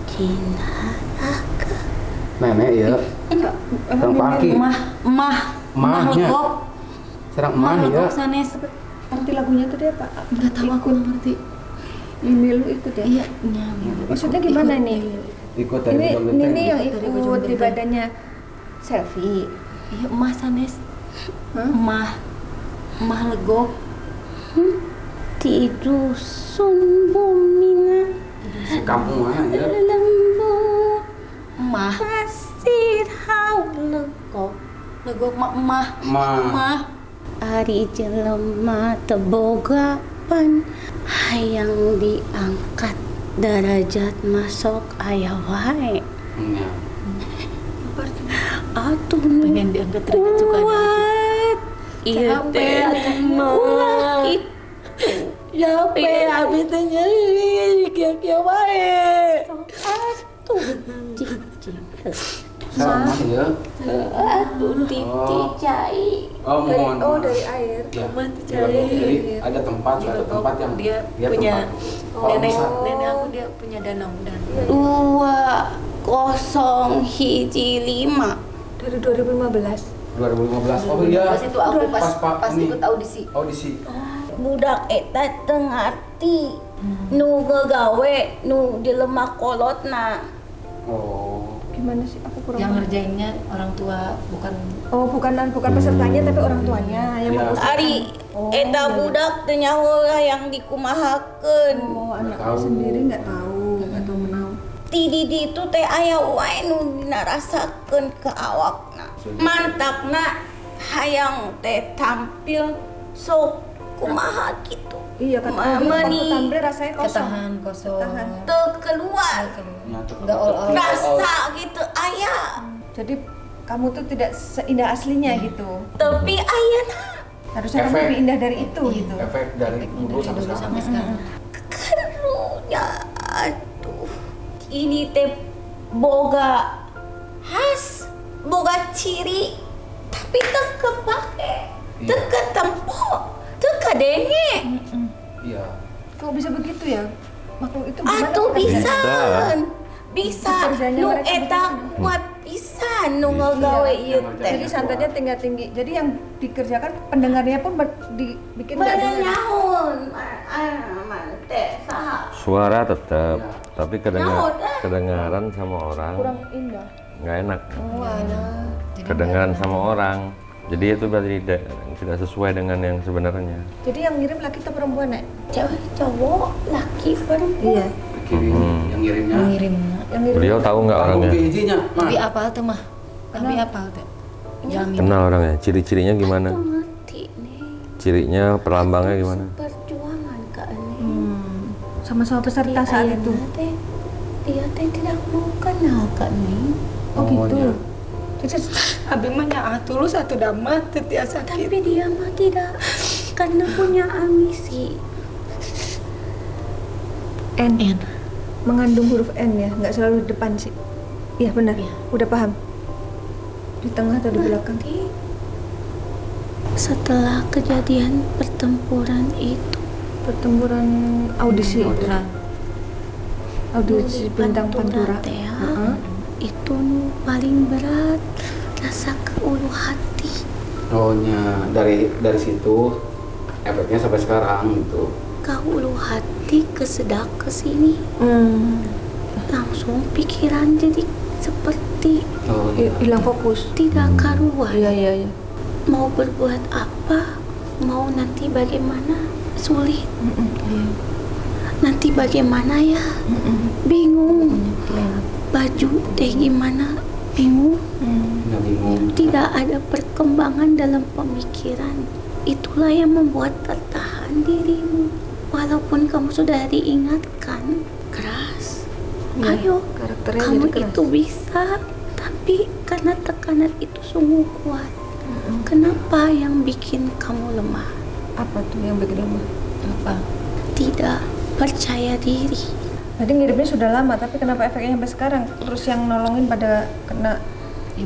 Cina Nenek ya. Sarang paki. Mah Mahnya. legok. Sarang Mah emah ya. legok sanes. Arti lagunya tuh dia apa? Enggak tahu aku ngerti. Ini lu ikut ya? Iya, nyanyi. Maksudnya gimana nih? Ikut dari Ini Bojong Genteng. Nini yang Dari Bojong ikut di Genteng. badannya selfie. Iya, emah sanes. Hah? Emah legok. di dusun bumina Kampung mana ya? lembu Emah pasir haur legok legok emah. Emah. ari jelema teboga pan hayang diangkat derajat masuk aya wae Ya. atuh Pengen diangkat derajat sukanya. kuat ieu teh ulah itu Capek habis teh nyeri kia-kia wae. atuh cicing Sarang emah ya. atuh titi cai Oh, mohon. Oh, maaf. dari air. Ya. Rumah tuh Di Bojong. cari. Jadi ada tempat, satu tempat yang dia punya tempat. Kalau nenek bisa, nenek aku dia punya danau dan 205 Dari 2015. 2015. Oh iya. pas itu aku pas ini. ikut audisi. Audisi. budak eta teu ngarti nu ngagawe nu jelema kolotna Oh. Gimana sih? Aku kurang Yang paham. ngerjainnya orang tua bukan Oh, bukan pesertanya tapi orang tuanya yang Ya. mengusahakan. ari eta budak teu nyaho yang dikumahakeun Oh, anaknya tahu. sendiri nggak tahu menau. ti di ditu teh aya wae nu dinarasakeun ke awakna mantapna hayang teh tampil sok kumaha kitu Iya kan. Mani. Tampil rasanya kosong. ketahan kosong. Ketahan. teu keluar Enggak all out. rasa gitu aya Jadi kamu tuh tidak seindah aslinya gitu. tapi ayeuna Harusnya kamu Efek. lebih indah dari itu gitu. Efek dari dulu sampai Dulu sekarang. sampai sekarang. karunya aduh ini teh boga khas boga ciri tapi teu kepake teu Iya. ketempo teu kadenge Iya. Kok bisa begitu ya? Makhluk itu gimana? atuh kerjanya? bisa Kerjanya nu mereka eta kuat pisan nu ngagawe ieu teh Jadi santetnya tinggal tinggi. Jadi yang dikerjakan pendengarnya pun dibikin nggak bener dengar. nyaun man teh saha Suara tetap, Ya. tapi Nyaut, kedengaran sama orang Kurang indah. nggak enak. Jadi Kedengaran sama orang. Jadi itu berarti tidak sesuai dengan yang sebenarnya. Jadi yang ngirim laki atau perempuan, Nek? cewek cowok laki perempuan Iya. Kiri yang ngirimnya. mengirim. Yang ngirim. Beliau tahu nggak Tanggung orangnya? bijinya, Tapi Mas. apal tuh mah. Tapi apal tuh. Jamin. Kenal orangnya. Ciri-cirinya gimana? tuh ngerti nih Cirinya, perlambangnya gimana? perjuangan kak nih Sama-sama peserta saat itu. dia teh tidak mau kenal kak nih Oh gitu. iya. Jadi Abi mah nya tulus atuh damat teu tiasa sakit. tapi dia mah tidak karena punya ambisi N. Mengandung huruf N ya, nggak selalu di depan sih. Iya benar. Udah paham. Di tengah atau di belakang? setelah kejadian pertempuran itu Pertempuran audisi. Audisi bintang Pantura. teh ya, Heeh. itu nu paling berat rasa ke ulu hati Oh nya dari situ efeknya sampai sekarang gitu. ke ulu hati kesedak ke sini langsung pikiran jadi seperti Oh iya. Hilang fokus. tidak karuan Iya. mau berbuat apa mau nanti bagaimana sulit nanti bagaimana ya bingung baju teh gimana bingung Nggak bingung. tidak ada perkembangan dalam pemikiran itulah yang membuat tertahan dirimu walaupun kamu sudah diingatkan keras Iya, ayo karakternya kamu jadi keras. itu bisa tapi Tapi karena tekanan itu sungguh kuat. Kenapa yang bikin kamu lemah? Apa tuh yang bikin lemah? Apa? Tidak percaya diri. Berarti ngirimnya sudah lama, tapi kenapa efeknya sampai sekarang? Terus yang nolongin pada kena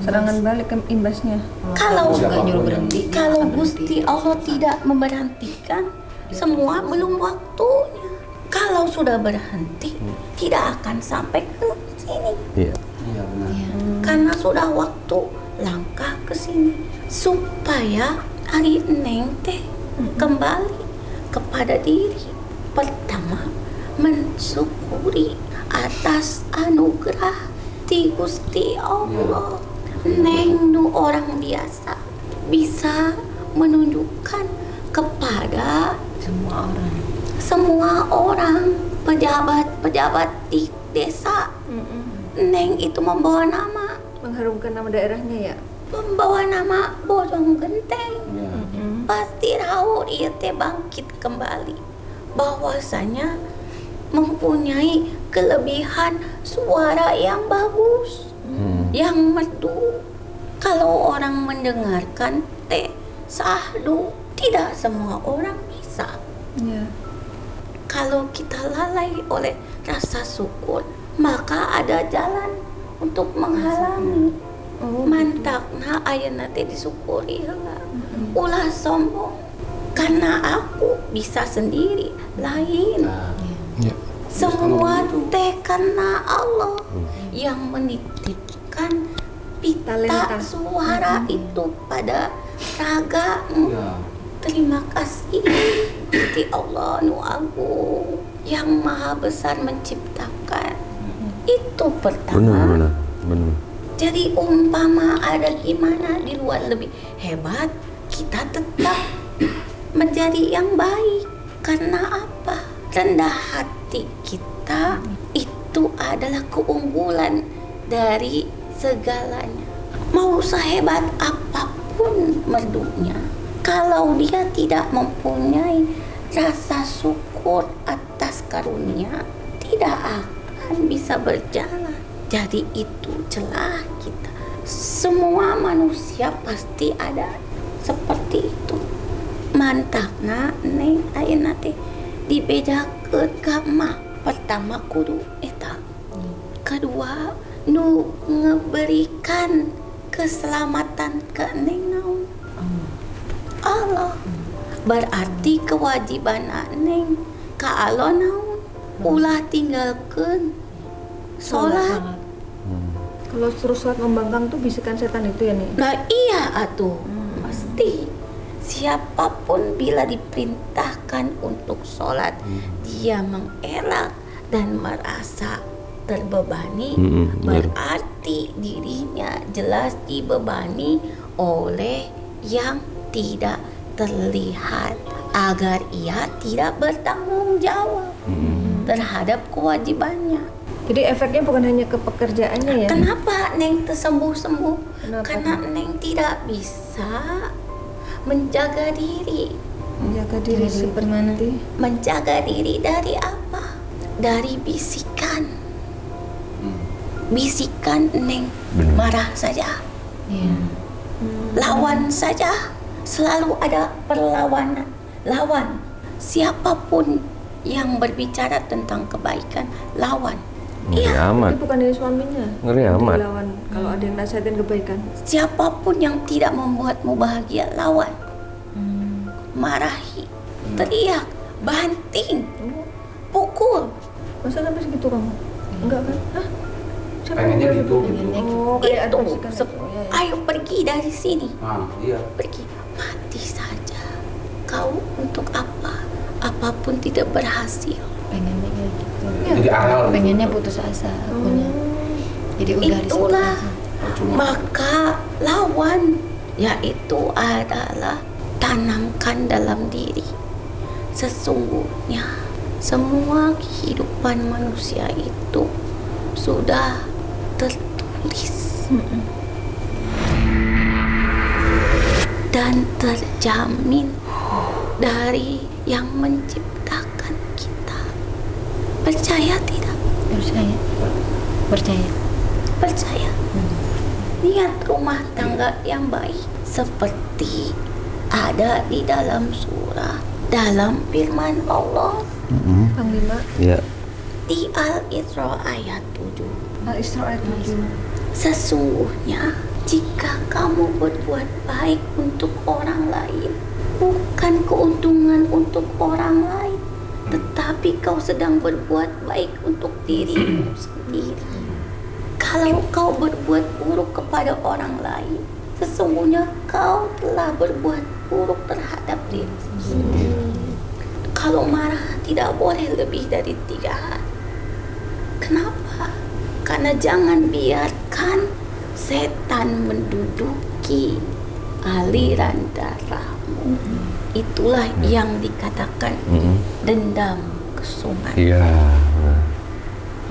serangan balik ke imbasnya. Kalau Nggak nyuruh berhenti. dia Kalau akan berhenti. Gusti Allah tidak memberhentikan, semua belum waktunya. Kalau sudah berhenti, tidak akan sampai ke sini. Iya. Iya benar. Iya. Karena sudah waktu langkah ke sini. Supaya hari Neng teh kembali kepada diri. Pertama, mensyukuri atas anugerah ti Gusti Allah. Neng nu orang biasa bisa menunjukkan kepada semua orang pejabat-pejabat di desa. Neng itu membawa nama, Mengharumkan nama daerahnya ya. membawa nama Bojong Genteng. Iya. Pasti Raul ieu teh bangkit kembali, bahwasanya mempunyai kelebihan suara yang bagus, yang merdu. Kalau orang mendengarkan teh sahdu, tidak semua orang bisa. Iya. Kalau kita lalai oleh rasa syukur, maka ada jalan untuk menghalangi. Mantakna ayeuna teh disyukuri heula. Ulah sombong. Karena aku bisa sendiri, lain. Semua teh karena Allah yang menitipkan pita Talenta. suara itu pada ragamu. Iya. Terima kasih Gusti Allah nu agung yang maha besar menciptakan. Itu pertama. Benar. Jadi umpama ada gimana di luar lebih hebat, kita tetap menjadi yang baik. Karena apa? Rendah hati kita itu adalah keunggulan dari segalanya. Mau sehebat apapun merdunya, kalau dia tidak mempunyai rasa syukur atas karunia, tidak akan bisa berjalan. Jadi itu celah kita. Semua manusia pasti ada seperti itu. Mantakna Neng ayeuna teh dibedakeun ka mah. Pertama kudu eta. Kedua nu ngeberikan keselamatan ke Neng naon? Allah. Berarti kewajiban Neng ka Allah naon? Ulah tinggalkeun sholat. Kalau terus sholat membangkang tuh bisikan setan itu ya nih. Nah iya atuh, pasti. Siapapun bila diperintahkan untuk sholat, dia mengelak dan merasa terbebani, benar. berarti dirinya jelas dibebani oleh yang tidak terlihat, agar ia tidak bertanggung jawab terhadap kewajibannya. Jadi efeknya bukan hanya ke pekerjaannya ya. Kenapa Neng tersembuh-sembuh? Kenapa? Karena Neng tidak bisa menjaga diri. Menjaga diri seperti Menjaga diri dari apa? Dari bisikan. Bisikan Neng marah saja. Lawan saja. Selalu ada perlawanan. Lawan. Siapapun yang berbicara tentang kebaikan, lawan. Ngeri amat. Itu bukan dari suaminya. Ngeri amat. Dilawan kalau ada yang nasihatin kebaikan. Siapapun yang tidak membuatmu bahagia, lawan. Marahi, teriak, banting, pukul. Masa sampai segitu kamu? Enggak kan? Hah? Siapa Pengennya yang gitu, pengennya Oh, kayak ada Itu, bisikan itu. Ya, ya. ayo pergi dari sini. Iya. Pergi, mati saja. Kau untuk apa? Apapun tidak berhasil. Pengennya kayak gitu. Jadi akal. Pengennya putus asa akunya. Jadi udah di situ Itulah. aja. Maka lawan, yaitu adalah tanamkan dalam diri. Sesungguhnya semua kehidupan manusia itu sudah tertulis dan terjamin dari yang menciptakan kita. Percaya tidak? Percaya. Percaya. niat rumah tangga yang baik seperti ada di dalam surah, dalam firman Allah Panglima. Iya. di Al-Isra ayat 7. Al-Isra ayat 7. Sesungguhnya jika kamu berbuat baik untuk orang lain, bukan keuntungan untuk orang lain, tetapi kau sedang berbuat baik untuk dirimu sendiri. Kalau kau berbuat buruk kepada orang lain, sesungguhnya kau telah berbuat buruk terhadap diri sendiri. Kalau marah tidak boleh lebih dari 3 hari. Kenapa? Karena jangan biarkan setan menduduki aliran darahmu. Itulah yang dikatakan dendam ke sungai. Iya.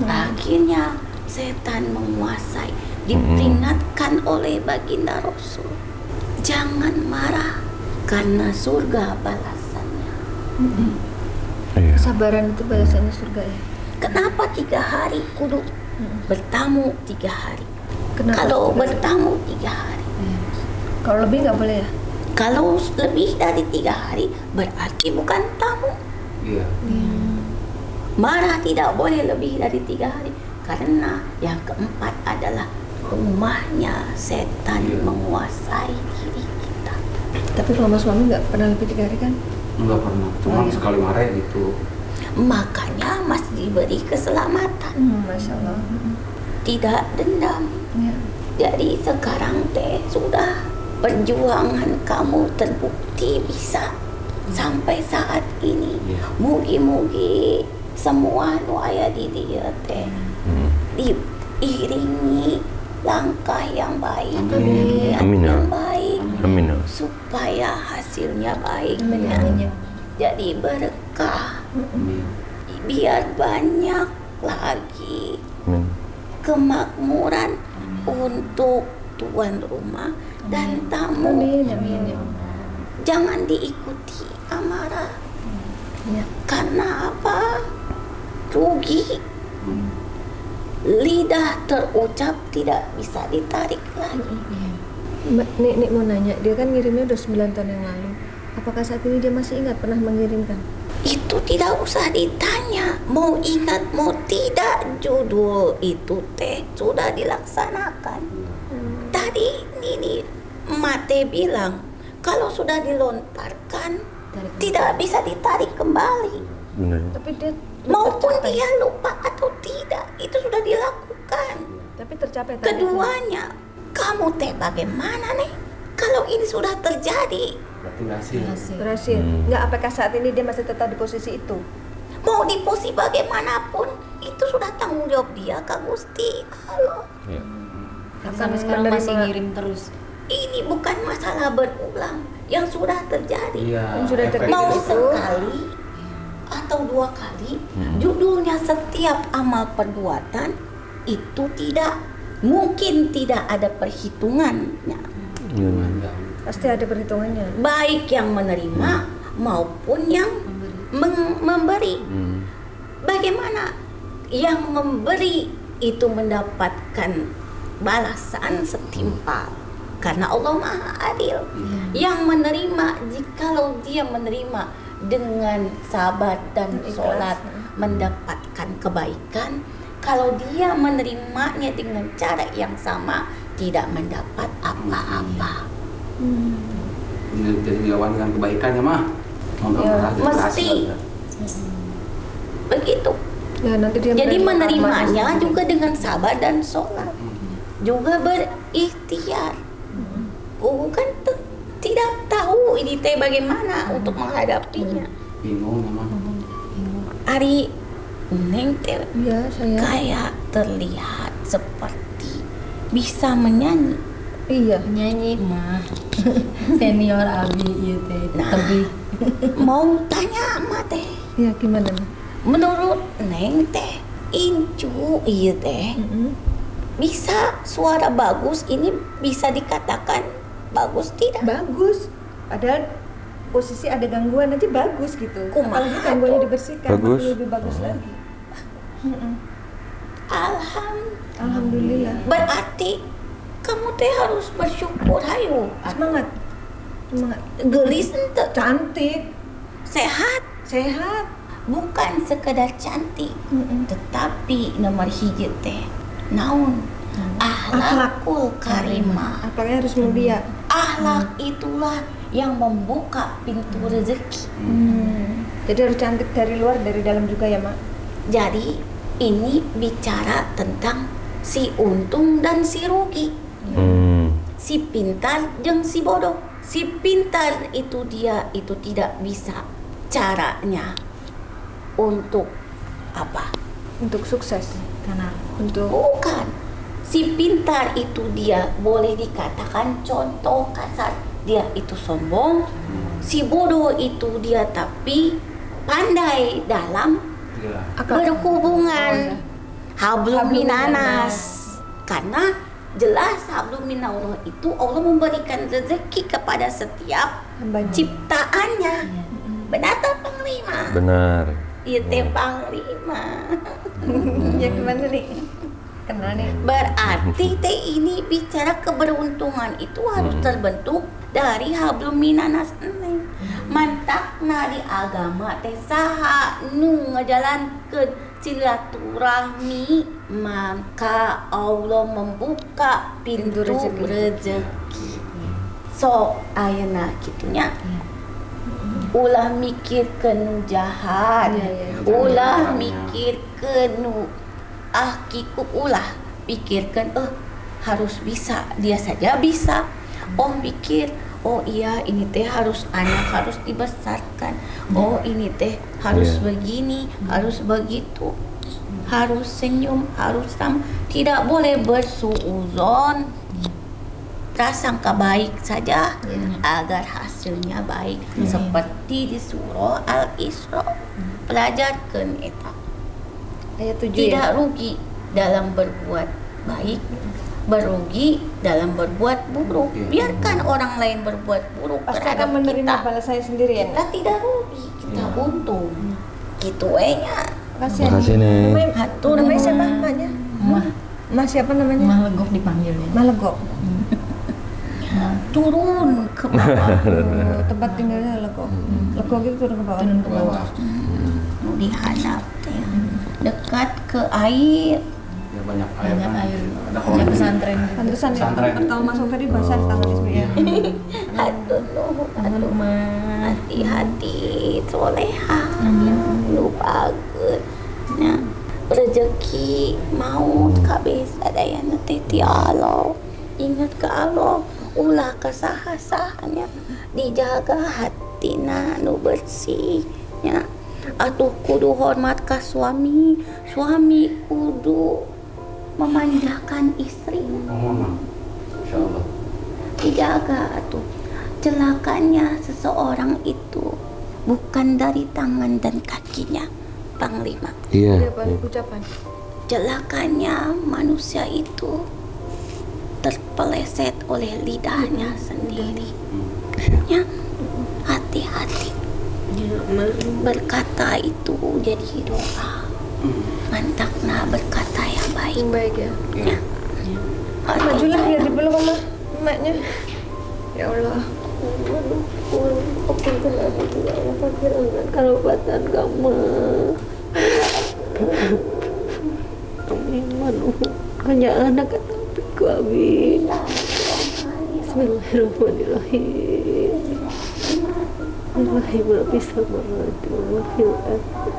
Akhirnya setan menguasai. Diperingatkan oleh baginda Rasul, jangan marah karena surga balasannya. Iya. Sabaran itu balasannya surga ya. Kenapa 3 hari kudu bertamu 3 hari? Kenapa? Kalau bertamu 3 hari, Kalau lebih nggak boleh ya? kalau lebih dari 3 hari berarti bukan tamu. Iya. Marah tidak boleh lebih dari 3 hari, karena yang keempat adalah rumahnya setan menguasai diri kita. Tapi kalau sama suami nggak pernah lebih 3 hari kan? Enggak pernah, cuma sekali marah gitu. Makanya Mas diberi keselamatan, Masya Allah. tidak dendam. Ya. Jadi sekarang teh sudah perjuangan kamu terbukti bisa sampai saat ini. Mugi-mugi semua nu aya di dia teh diiringi langkah yang baik, niat Amin ya. yang baik, Amin. supaya hasilnya baik. Amin. Jadi berkah, Amin. biar banyak lagi Amin. kemakmuran untuk tuan rumah dan tamu. Amin. Ya. Jangan diikuti amarah. Ya. Karena apa? Rugi. Lidah terucap tidak bisa ditarik lagi. Mbak, Nek mau nanya, dia kan ngirimnya udah 9 tahun yang lalu. Apakah saat ini dia masih ingat pernah mengirimkan? Itu tidak usah ditanya, mau ingat mau tidak, judul itu teh sudah dilaksanakan. Tadi ini Mate bilang kalau sudah dilontarkan tidak bisa ditarik kembali. Benar. Tapi dia Maupun tercapai. dia lupa atau tidak, itu sudah dilakukan. Tapi tercapai. Keduanya, kamu teh bagaimana nih? Kalau ini sudah terjadi, Berarti berhasil. Berhasil. Nggak, apakah saat ini dia masih tetap di posisi itu? mau di posisi bagaimanapun, itu sudah tanggung jawab dia, Kak Gusti. Halo. Iya. Sampai sekarang menerima- masih ngirim terus. Ini bukan masalah berulang, yang sudah terjadi. Iya. Yang sudah efek terjadi. Mau itu. sekali atau 2 kali, judulnya setiap amal perbuatan itu tidak mungkin tidak ada perhitungannya. Pasti ada perhitungannya. Baik yang menerima maupun yang memberi. Bagaimana yang memberi itu mendapatkan balasan setimpal, karena Allah Maha Adil. Yang menerima, jikalau dia menerima dengan sabar dan sholat, mendapatkan kebaikan. Kalau dia menerimanya dengan cara yang sama, tidak mendapat apa-apa. Jadi dilawan dengan kebaikan ya mah. Mesti begitu. Ya, nanti dia Jadi menerima menerimanya amanah. juga dengan sabar dan sholat, juga berikhtiar. Bukan tidak tahu ini teh bagaimana untuk menghadapinya. Bingung ya mah. Ari Neng teh Iya, saya. kayak terlihat seperti bisa menyanyi. Iya. Nyanyi mah senior Abi ieu teh. Nah. Tebih. Mau tanya ama teh, Iya, gimana nih? menurut Neng teh Incu iya teh bisa suara bagus, ini bisa dikatakan bagus tidak? Bagus. Padahal posisi ada gangguan aja bagus gitu. Kumaha Apalagi gangguannya tuh? dibersihkan, Bagus. makin lebih bagus lagi. Alhamdulillah. Alhamdulillah. Berarti kamu teh harus bersyukur, hayu. Semangat. Gelis ente, Cantik, sehat, bukan sekedar cantik, tetapi nomor hiji teh naon? Akhlakul karimah. akhlaknya harus mulia. Akhlak itulah yang membuka pintu rezeki. Jadi harus cantik dari luar, dari dalam juga ya, Mak. Jadi ini bicara tentang si untung dan si rugi, si pintar dan si bodoh. Si pintar itu dia itu tidak bisa caranya untuk apa? Untuk sukses. Karena Untuk Bukan. Si pintar itu dia boleh dikatakan contoh kasar, dia itu sombong. Si bodoh itu dia tapi pandai dalam berhubungan. Hablum minanas. Karena jelas hablum minallah itu Allah memberikan rezeki kepada setiap hambanya. ciptaannya. Benar tak Panglima? Benar. Iya teh Panglima. Ya gimana nih? kenal nih. Berarti teh ini bicara keberuntungan itu harus terbentuk dari hablum minanas neng. Mantakna di agama teh saha nu ngajalankeun silaturahmi, maka Allah membuka pintu rezeki. So ayeuna kitunya. Ulah mikirkeun nu jahat, ulah mikirkeun nu kikuk, ulah pikirkan harus bisa, dia saja bisa. Oh mikir, oh iya ini teh harus anak harus dibesarkan, oh ini teh harus begini, harus begitu, harus senyum, harus tidak boleh bersuuzon, prasangka baik saja agar hasilnya baik. Seperti di surah Al-Isra, pelajarkan eta. Ayat 7 Tidak ya? rugi dalam berbuat baik, berugi dalam berbuat buruk. Biarkan orang lain berbuat buruk Pasti terhadap akan menerima kita. balasannya sendiri ya. Kita tidak rugi, kita untung. Gitu nya. Makasih. Makasih nih. Hatur Namanya siapa namanya? Mas siapa namanya? Mah legok dipanggilnya. Malegok. turun ke bawah. Oh, tempat tinggalnya Legok. Legok itu turun ke bawah. Turun ke bawah. Di hadap teh. Dekat ke air. Ya, banyak air. Banyak kan. air. Ada Banyak pesantren. Pantesan ya. Pesantren. Pertama masuk tadi basah tangan Ismi ya. Aduh, Aduh mah. hati-hati soleha lupakeun nah rezeki maut kabeh sadayana teh ti Allah. Ingat ke Allah, ulah kesaha-sahanya dijaga hatina nu bersih nya. Atuh kudu hormat ka suami, suami kudu memanjakan istri. Insya Allah. Dijaga atuh. Celakanya seseorang itu bukan dari tangan dan kakinya, Panglima. Iya. Ucapan. Celakanya manusia itu terpeleset oleh lidahnya sendiri. Ya, hati-hati. Berkata itu jadi doa. Mantakna berkata yang baik. Yang baik ya. Ya. Majulah biar dipeluk sama emaknya. Ya Allah. Kalau buatan kamu hanya anak tapi kami. Bismillahirrahmanirrahim. Allahi ma fis samawati wa fil ardi.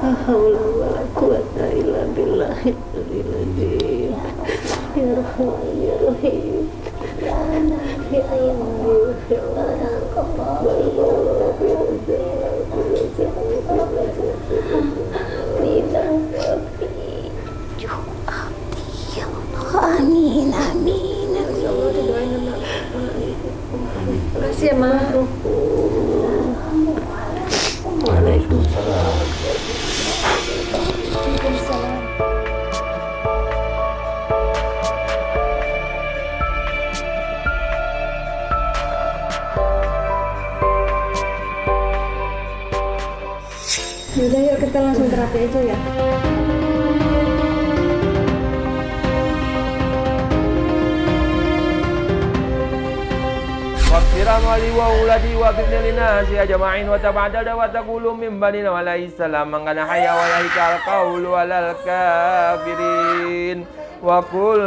La haula wa la quwwata illa billahil aliyyil azim. Ya Rahman ya Rahim. Ya Nafi ayyuhu ya Amin, amin, amin. Makasih ya, Ma. Yaudah yuk kita langsung terapi aja ya. Waghfiran wali wa uladi wa bibni linasi ajma'in wa tab'adada wa taqulu min banina wa la islam man kana hayya wa la hikal qawlu alal kafirin wa kul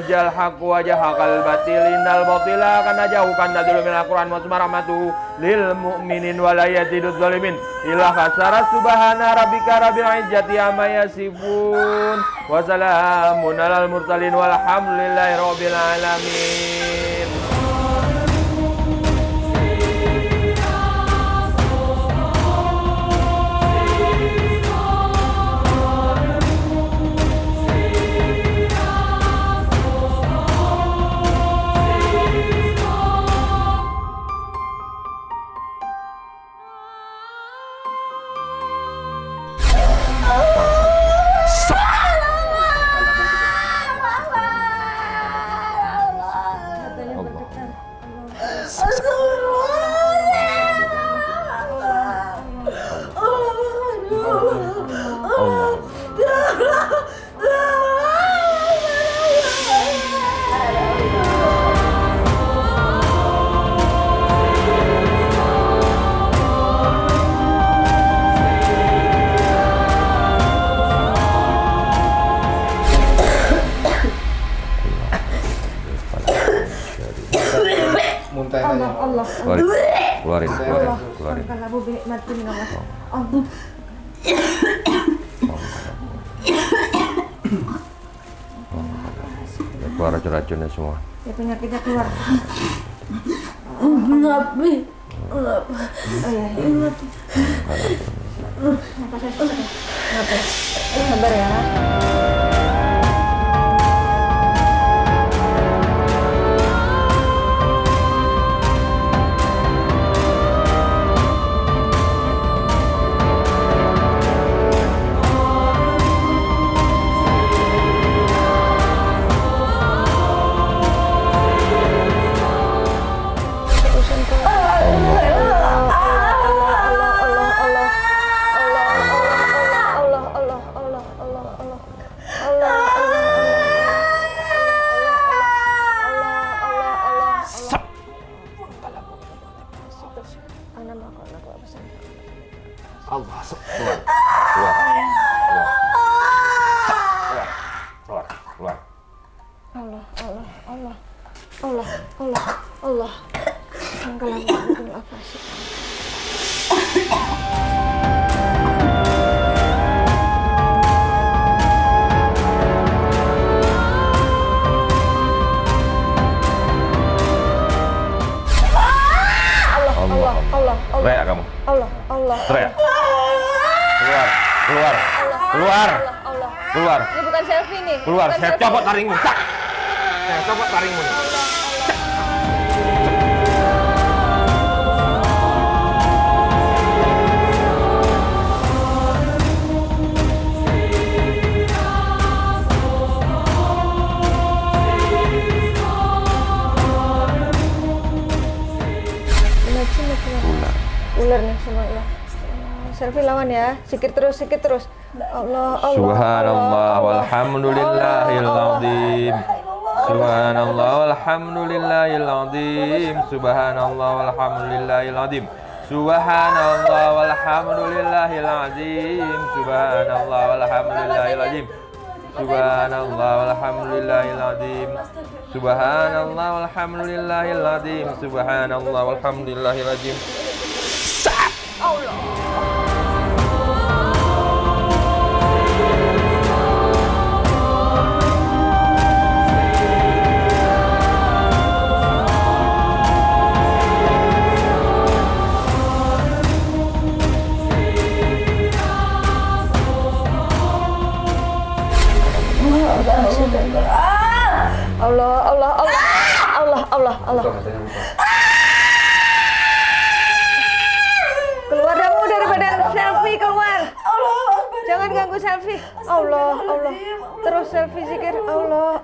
jal haq wa jahaqal batil innal batila kana jauhkan nadul min al-Qur'an wa rahmatu lil mu'minin wa la yaziduz zalimin illa khasara subhana rabbika rabbil izzati amma yasifun wa salamun alal mursalin walhamdulillahi rabbil alamin. Keluarin. Keluar racun-racunnya semua. Ya penyakitnya keluar. Enggak, Bi. Sabar ya. Teriak kamu. Allah. Teriak. Keluar. Ini bukan selfie nih. Keluar. Bukan Saya selfie. copot taringmu. Cak. Saya copot taringmu nih. Ular nih semua ya. Selfie lawan ya. Sikir terus. Allah. Subhanallah walhamdulillahil azim. Subhanallah walhamdulillahil azim. Subhanallah walhamdulillahil azim. Subhanallah walhamdulillahil azim. Subhanallah walhamdulillahil azim. Subhanallah walhamdulillahil azim. Subhanallah walhamdulillahil azim. Subhanallah walhamdulillahil azim. Allah. Keluar kamu daripada selfie, keluar. Jangan ganggu selfie. Allah. Terus selfie zikir. Allah.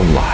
Allah.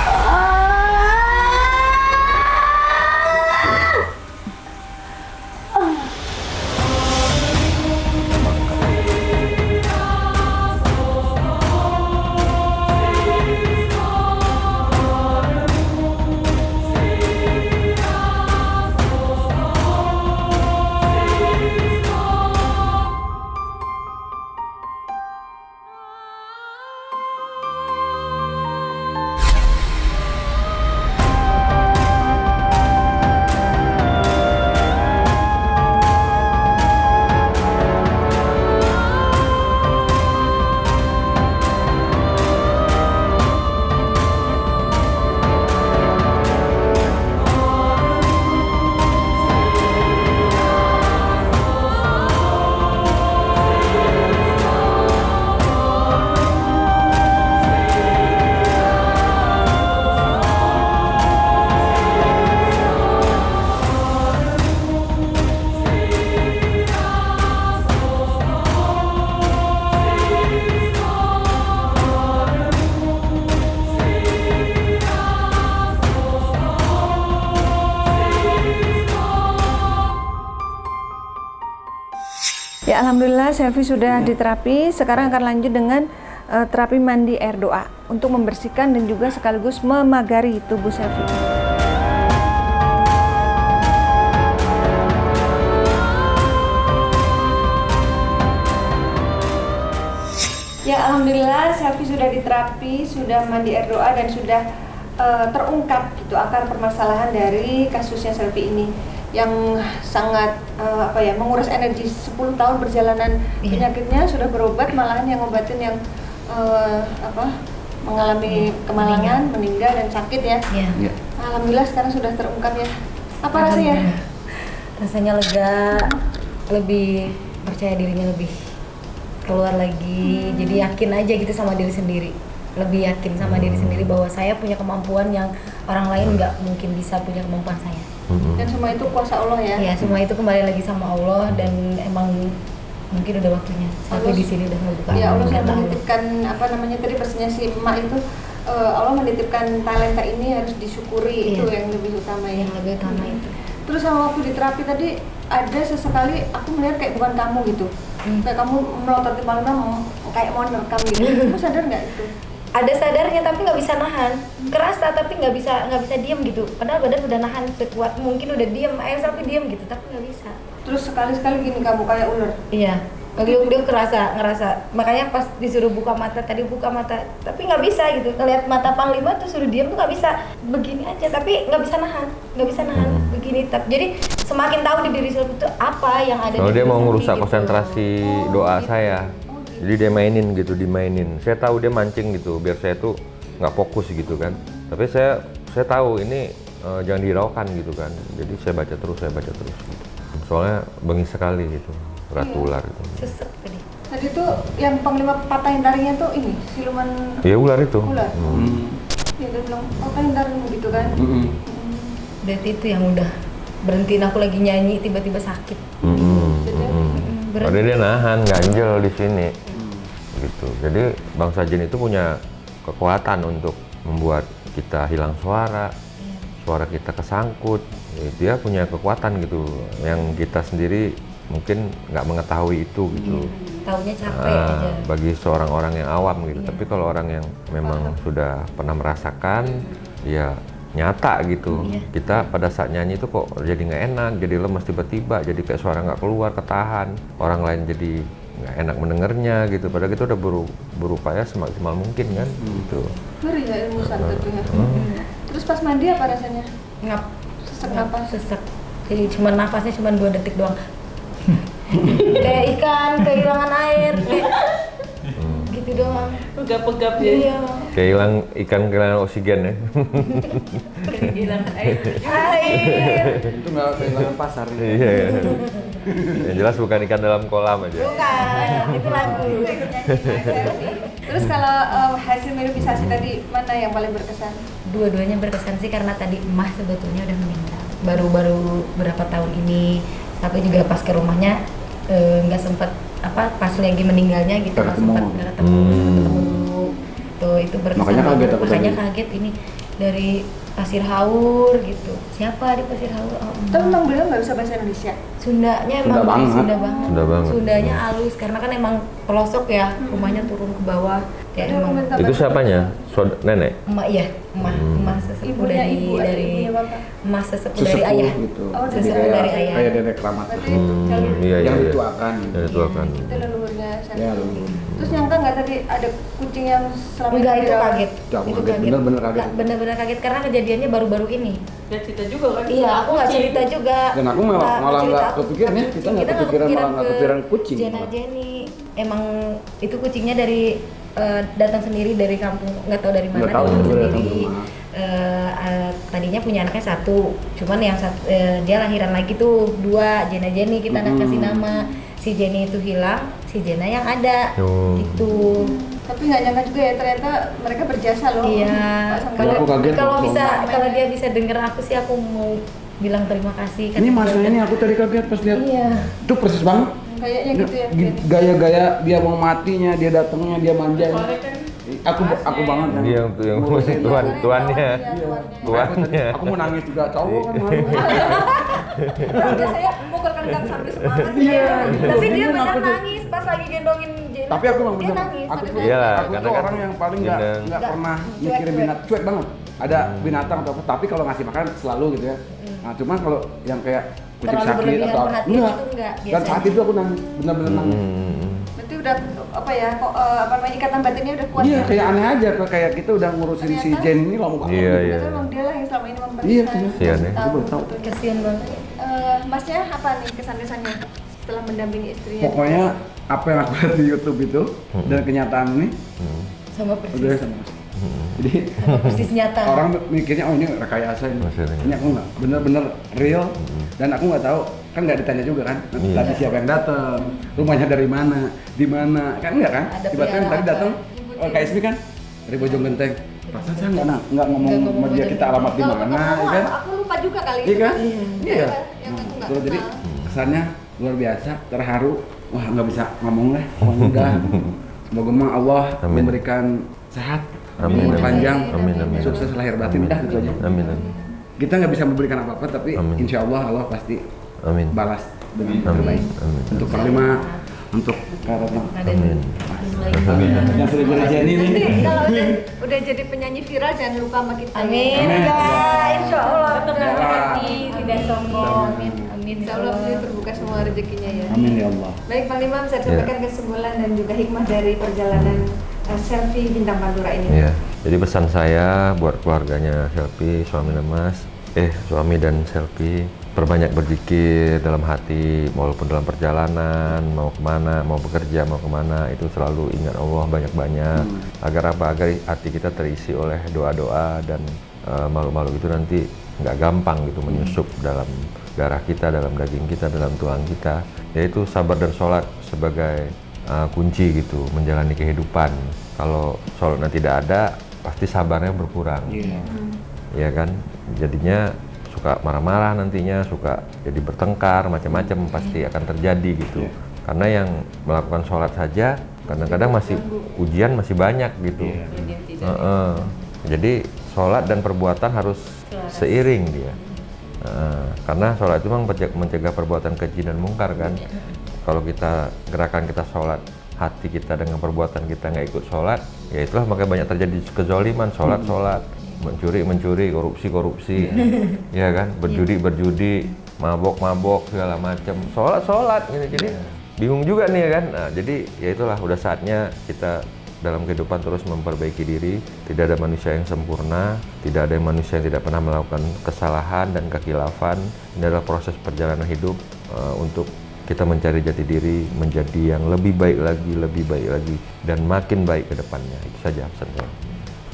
Ya, alhamdulillah Selvi sudah diterapi. Sekarang akan lanjut dengan terapi mandi air doa untuk membersihkan dan juga sekaligus memagari tubuh Selvi. Ya, alhamdulillah Selvi sudah diterapi, sudah mandi air doa dan sudah terungkap gitu akar permasalahan dari kasusnya Selvi ini yang sangat menguras energi 10 tahun perjalanan penyakitnya, sudah berobat, malahan yang ngobatin yang mengalami kemalangan, meninggal dan sakit ya. Iya. Alhamdulillah sekarang sudah terungkap ya. Apa rasanya? Rasanya lega, lebih percaya dirinya lebih keluar lagi. Jadi yakin aja gitu sama diri sendiri. Lebih yakin sama diri sendiri bahwa saya punya kemampuan yang orang lain nggak mungkin bisa punya kemampuan saya. Dan semua itu kuasa Allah ya. Ya, semua itu kembali lagi sama Allah dan emang mungkin udah waktunya sampai di sini udah ngebuka. Ya Allah sudah menitipkan tadi pesannya si emak itu, Allah menitipkan talenta ini harus disyukuri, itu yang lebih utama ya. Yang lebih utama itu. Terus sama waktu di terapi tadi ada sesekali aku melihat kayak bukan kamu gitu, kayak kamu melotot di mana kayak mau nerekam gitu. Kamu sadar nggak itu? Ada sadarnya tapi nggak bisa nahan, kerasa tapi nggak bisa diem gitu. Padahal badan udah nahan sekuat mungkin, udah diem, air sampai diem gitu tapi nggak bisa. Terus sekali-sekali gini kamu kayak ular. Iya, dia ngerasa. Makanya pas disuruh buka mata tapi nggak bisa gitu. Ngeliat mata Panglima tuh suruh diem tuh nggak bisa, begini aja tapi nggak bisa nahan begini. Jadi semakin tahu di diri Selvi itu apa yang ada. Kalau di dia diri mau Selvi ngerusak gitu. konsentrasi doa saya. Jadi dia dimainin. Saya tahu dia mancing gitu, biar saya tuh nggak fokus gitu kan. Tapi saya tahu ini jangan dihiraukan gitu kan. Jadi saya baca terus gitu. Soalnya bengis sekali gitu, ratu ular gitu. Sesek tadi. Tadi tuh yang Panglima patahin taringnya tuh ini siluman. Iya, ular itu. Ular. Ya dia bilang patahin taring gitu kan. Berarti itu yang udah berhentiin aku lagi nyanyi tiba-tiba sakit. Padahal dia nahan, ganjel di sini. Gitu. Jadi bangsa jin itu punya kekuatan untuk membuat kita hilang suara kita kesangkut. Dia punya kekuatan gitu, yang kita sendiri mungkin nggak mengetahui itu gitu. Taunya capek aja. Bagi seorang orang yang awam gitu. Tapi kalau orang yang memang sudah pernah merasakan, ya nyata gitu. Kita pada saat nyanyi itu kok jadi nggak enak, jadi lemes tiba-tiba, jadi kayak suara nggak keluar, ketahan. Orang lain jadi nggak enak mendengarnya gitu. Padahal kita udah berupaya semaksimal mungkin kan. Gitu. Ngeri ya ilmu santet tuh ya. Terus pas mandi apa rasanya? Sesek napas. Sesek. Jadi cuma nafasnya cuma 2 detik doang. Kayak ikan kehilangan air. Gitu doang. Pegap-pegap ya. Iya. Kayak ikan kehilangan oksigen ya. Kehilangan air. Itu nggak kehilangan pasar. Iya. Yang jelas bukan ikan dalam kolam aja. Bukan, itu lagu. Terus kalau hasil medipisasi tadi mana yang paling berkesan? Dua-duanya berkesan sih karena tadi emas sebetulnya udah meninggal. Baru berapa tahun ini, tapi juga pas ke rumahnya nggak sempet pas lagi meninggalnya gitu nggak sempet ketemu dulu. gitu. Itu bersama. Makanya kaget aku Makanya tadi. kaget ini dari Pasir Haur gitu. Siapa di Pasir Haur? Oh, Tapi memang beliau nggak bisa bahasa Indonesia. Sundanya Sunda emang banget. Sunda banget. Sunda banget. Sundanya halus karena kan emang pelosok ya, rumahnya turun ke bawah. Ya Dia emang komentar Itu bahasa siapanya? Nenek? emak ya, emak sesepuh Ibunya dari ibu, atau dari ibunya bapak. emak sesepuh dari Sesepuh ayah. gitu. Oh, Jadi sesepuh kayak, dari ayah. kayak nenek keramat. Berarti itu jalur Iya, Yang iya. dituakan. Yang dituakan. itu leluhurnya Selvi. Ya, leluhur. Terus nyangka nggak tadi ada kucing yang selama Enggak, ini itu dirawat? kaget. Ya, aku Itu kaget, bener-bener kaget. Nggak, bener-bener kaget karena kejadiannya baru-baru ini. Gak cerita juga kan? Iya, aku nggak cerita juga. Dan aku malah Nggak cerita, nggak aku kepikiran ya, kita nggak kepikiran malah nggak kepikiran kucing. Jenna Jenny, emang itu kucingnya dari datang sendiri dari kampung, nggak tahu dari mana, Nggak tahu, datang datang sendiri. dari rumah. Tadinya punya anaknya satu, cuman yang dia lahiran lagi tuh 2, Jenna Jenny kita kasih nama. Si Jenny itu hilang, si Jenna yang ada, Oh. gitu. Tapi nggak nyangka juga ya ternyata mereka berjasa loh. Iya, Pak Sambo. kalau Aku kaget kalau langsung. bisa, kalau dia bisa denger aku sih aku mau bilang terima kasih. Ini karena masanya dia- ini aku tadi kaget pas lihat. Iya. Itu persis banget. Kayaknya gitu ya. Gaya-gaya dia mau matinya, dia datangnya, dia manja. Soalnya kan Aku banget kan. Dia yang ngurusin. tuannya. Tuannya. Aku mau nangis juga, cowok kan malu. Biasanya mukul kendang sampai semangat. Iya. Tapi dia Ini benar aku tuh. nangis pas lagi gendongin Jenna. Tapi aku emang dia bener, nangis. aku tuh, Iyalah, aku karena tuh kan orang yang paling nggak gendang. pernah Cuek, mikirin cuek. binatang, cuek banget. Ada binatang atau apa, tapi kalau ngasih makan selalu gitu ya. Nah, cuman kalau yang kayak kucing Terlalu sakit berlebihan atau perhatian enggak. itu enggak, Dan biasanya. saat itu aku nangis, benar-benar nangis. Berarti udah apa ya? Kok apa namanya ikatan batinnya udah kuat. Iya, ya? kayak aneh aja kayak kita udah ngurusin si Ternyata- Jen ini lama banget. Iya, gitu. iya. Ternyata emang dia lah yang selama ini memberikan. Iya, iya. Kasihan ya. Aku baru tahu. Kasihan banget. Masnya apa nih kesan-kesannya setelah mendampingi istrinya? Pokoknya apa yang aku lihat di YouTube itu dan kenyataan ini Sama persis. udah sama. Jadi Sama persis nyata. orang mikirnya oh ini rekayasa ini. Maksudnya. Ini aku nggak bener-bener real dan aku nggak tahu kan nggak ditanya juga kan Iya. tadi siapa yang datang, rumahnya dari mana, di mana kan nggak kan? Ada Tiba-tiba pelihara tadi apa? datang Kak Ismi kan dari Bojonggenteng. Perasaan saya nggak ngomong Nggak ngomong sama dia Bojonggenteng. kita alamat di Kalau mana, ketemu, ya kan? aku lupa juga kali Iya itu. kan? Iya. Yang aku nggak Tuh, jadi kenal. kesannya luar biasa, terharu. Wah nggak bisa ngomong lah, pokoknya udah. Semoga mah Allah Amin. memberikan sehat, Amin, umur amin. panjang, Amin, amin. sukses lahir batin, udah gitu aja. Amin, amin. Kita nggak bisa memberikan apa-apa, tapi Amin. insya Allah pasti Amin. balas dengan Amin. terbaik. Amin. Untuk Panglima, untuk Kak Ratna. Amin. Yang sudah jadi Jenny nih. Nanti kalau udah jadi penyanyi viral jangan lupa sama kita. Amin. Amin. Ya, insya Allah. Tetap Tidak doa. hati, tidak sombong. Amin. Amin. Insya Allah beliau terbuka semua rezekinya ya. Amin ya Allah. Baik Panglima, saya sampaikan kesimpulan dan juga hikmah dari perjalanan selfie bintang Pantura ini. Iya. Jadi pesan saya buat keluarganya Selfie, suami dan Selfie, perbanyak berzikir dalam hati, walaupun dalam perjalanan, mau kemana, mau bekerja, mau kemana, itu selalu ingat Allah banyak-banyak. Agar apa? Agar hati kita terisi oleh doa-doa dan makhluk-makhluk itu nanti nggak gampang gitu menyusup dalam darah kita, dalam daging kita, dalam tulang kita. Yaitu sabar dan sholat sebagai kunci gitu menjalani kehidupan. Kalau sholatnya tidak ada, pasti sabarnya berkurang. Ya kan, jadinya suka marah-marah nantinya, suka jadi bertengkar, macam-macam pasti akan terjadi gitu. Karena yang melakukan sholat saja kadang-kadang masih ujian masih banyak gitu. Jadi sholat dan perbuatan harus seiring dia. Karena sholat itu memang mencegah perbuatan keji dan mungkar kan. Kalau kita gerakan kita sholat, hati kita dengan perbuatan kita nggak ikut sholat, ya itulah makanya banyak terjadi kezoliman. Sholat, mencuri, korupsi, ya kan, berjudi, mabok segala macam. Sholat gitu. Jadi bingung juga nih ya kan. Nah, jadi ya itulah udah saatnya kita dalam kehidupan terus memperbaiki diri. Tidak ada manusia yang sempurna, tidak ada manusia yang tidak pernah melakukan kesalahan dan kekhilafan. Ini adalah proses perjalanan hidup untuk kita mencari jati diri, menjadi yang lebih baik lagi, dan makin baik ke depannya. Itu saja pesan saya.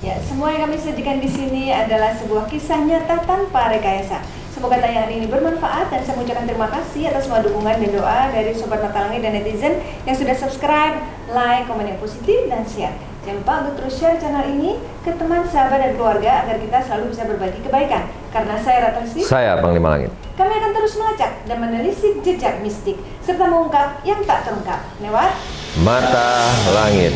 Ya, semua yang kami sajikan di sini adalah sebuah kisah nyata tanpa rekayasa. Semoga tayangan ini bermanfaat dan saya mengucapkan terima kasih atas semua dukungan dan doa dari Sobat Mata Langit dan netizen yang sudah subscribe, like, komen yang positif, dan share. Jangan lupa untuk terus share channel ini ke teman, sahabat, dan keluarga agar kita selalu bisa berbagi kebaikan. Karena saya Ratna Sri, Saya Panglima Langit. kami akan terus melacak dan menelisik jejak mistik serta mengungkap yang tak terungkap lewat Mata Langit.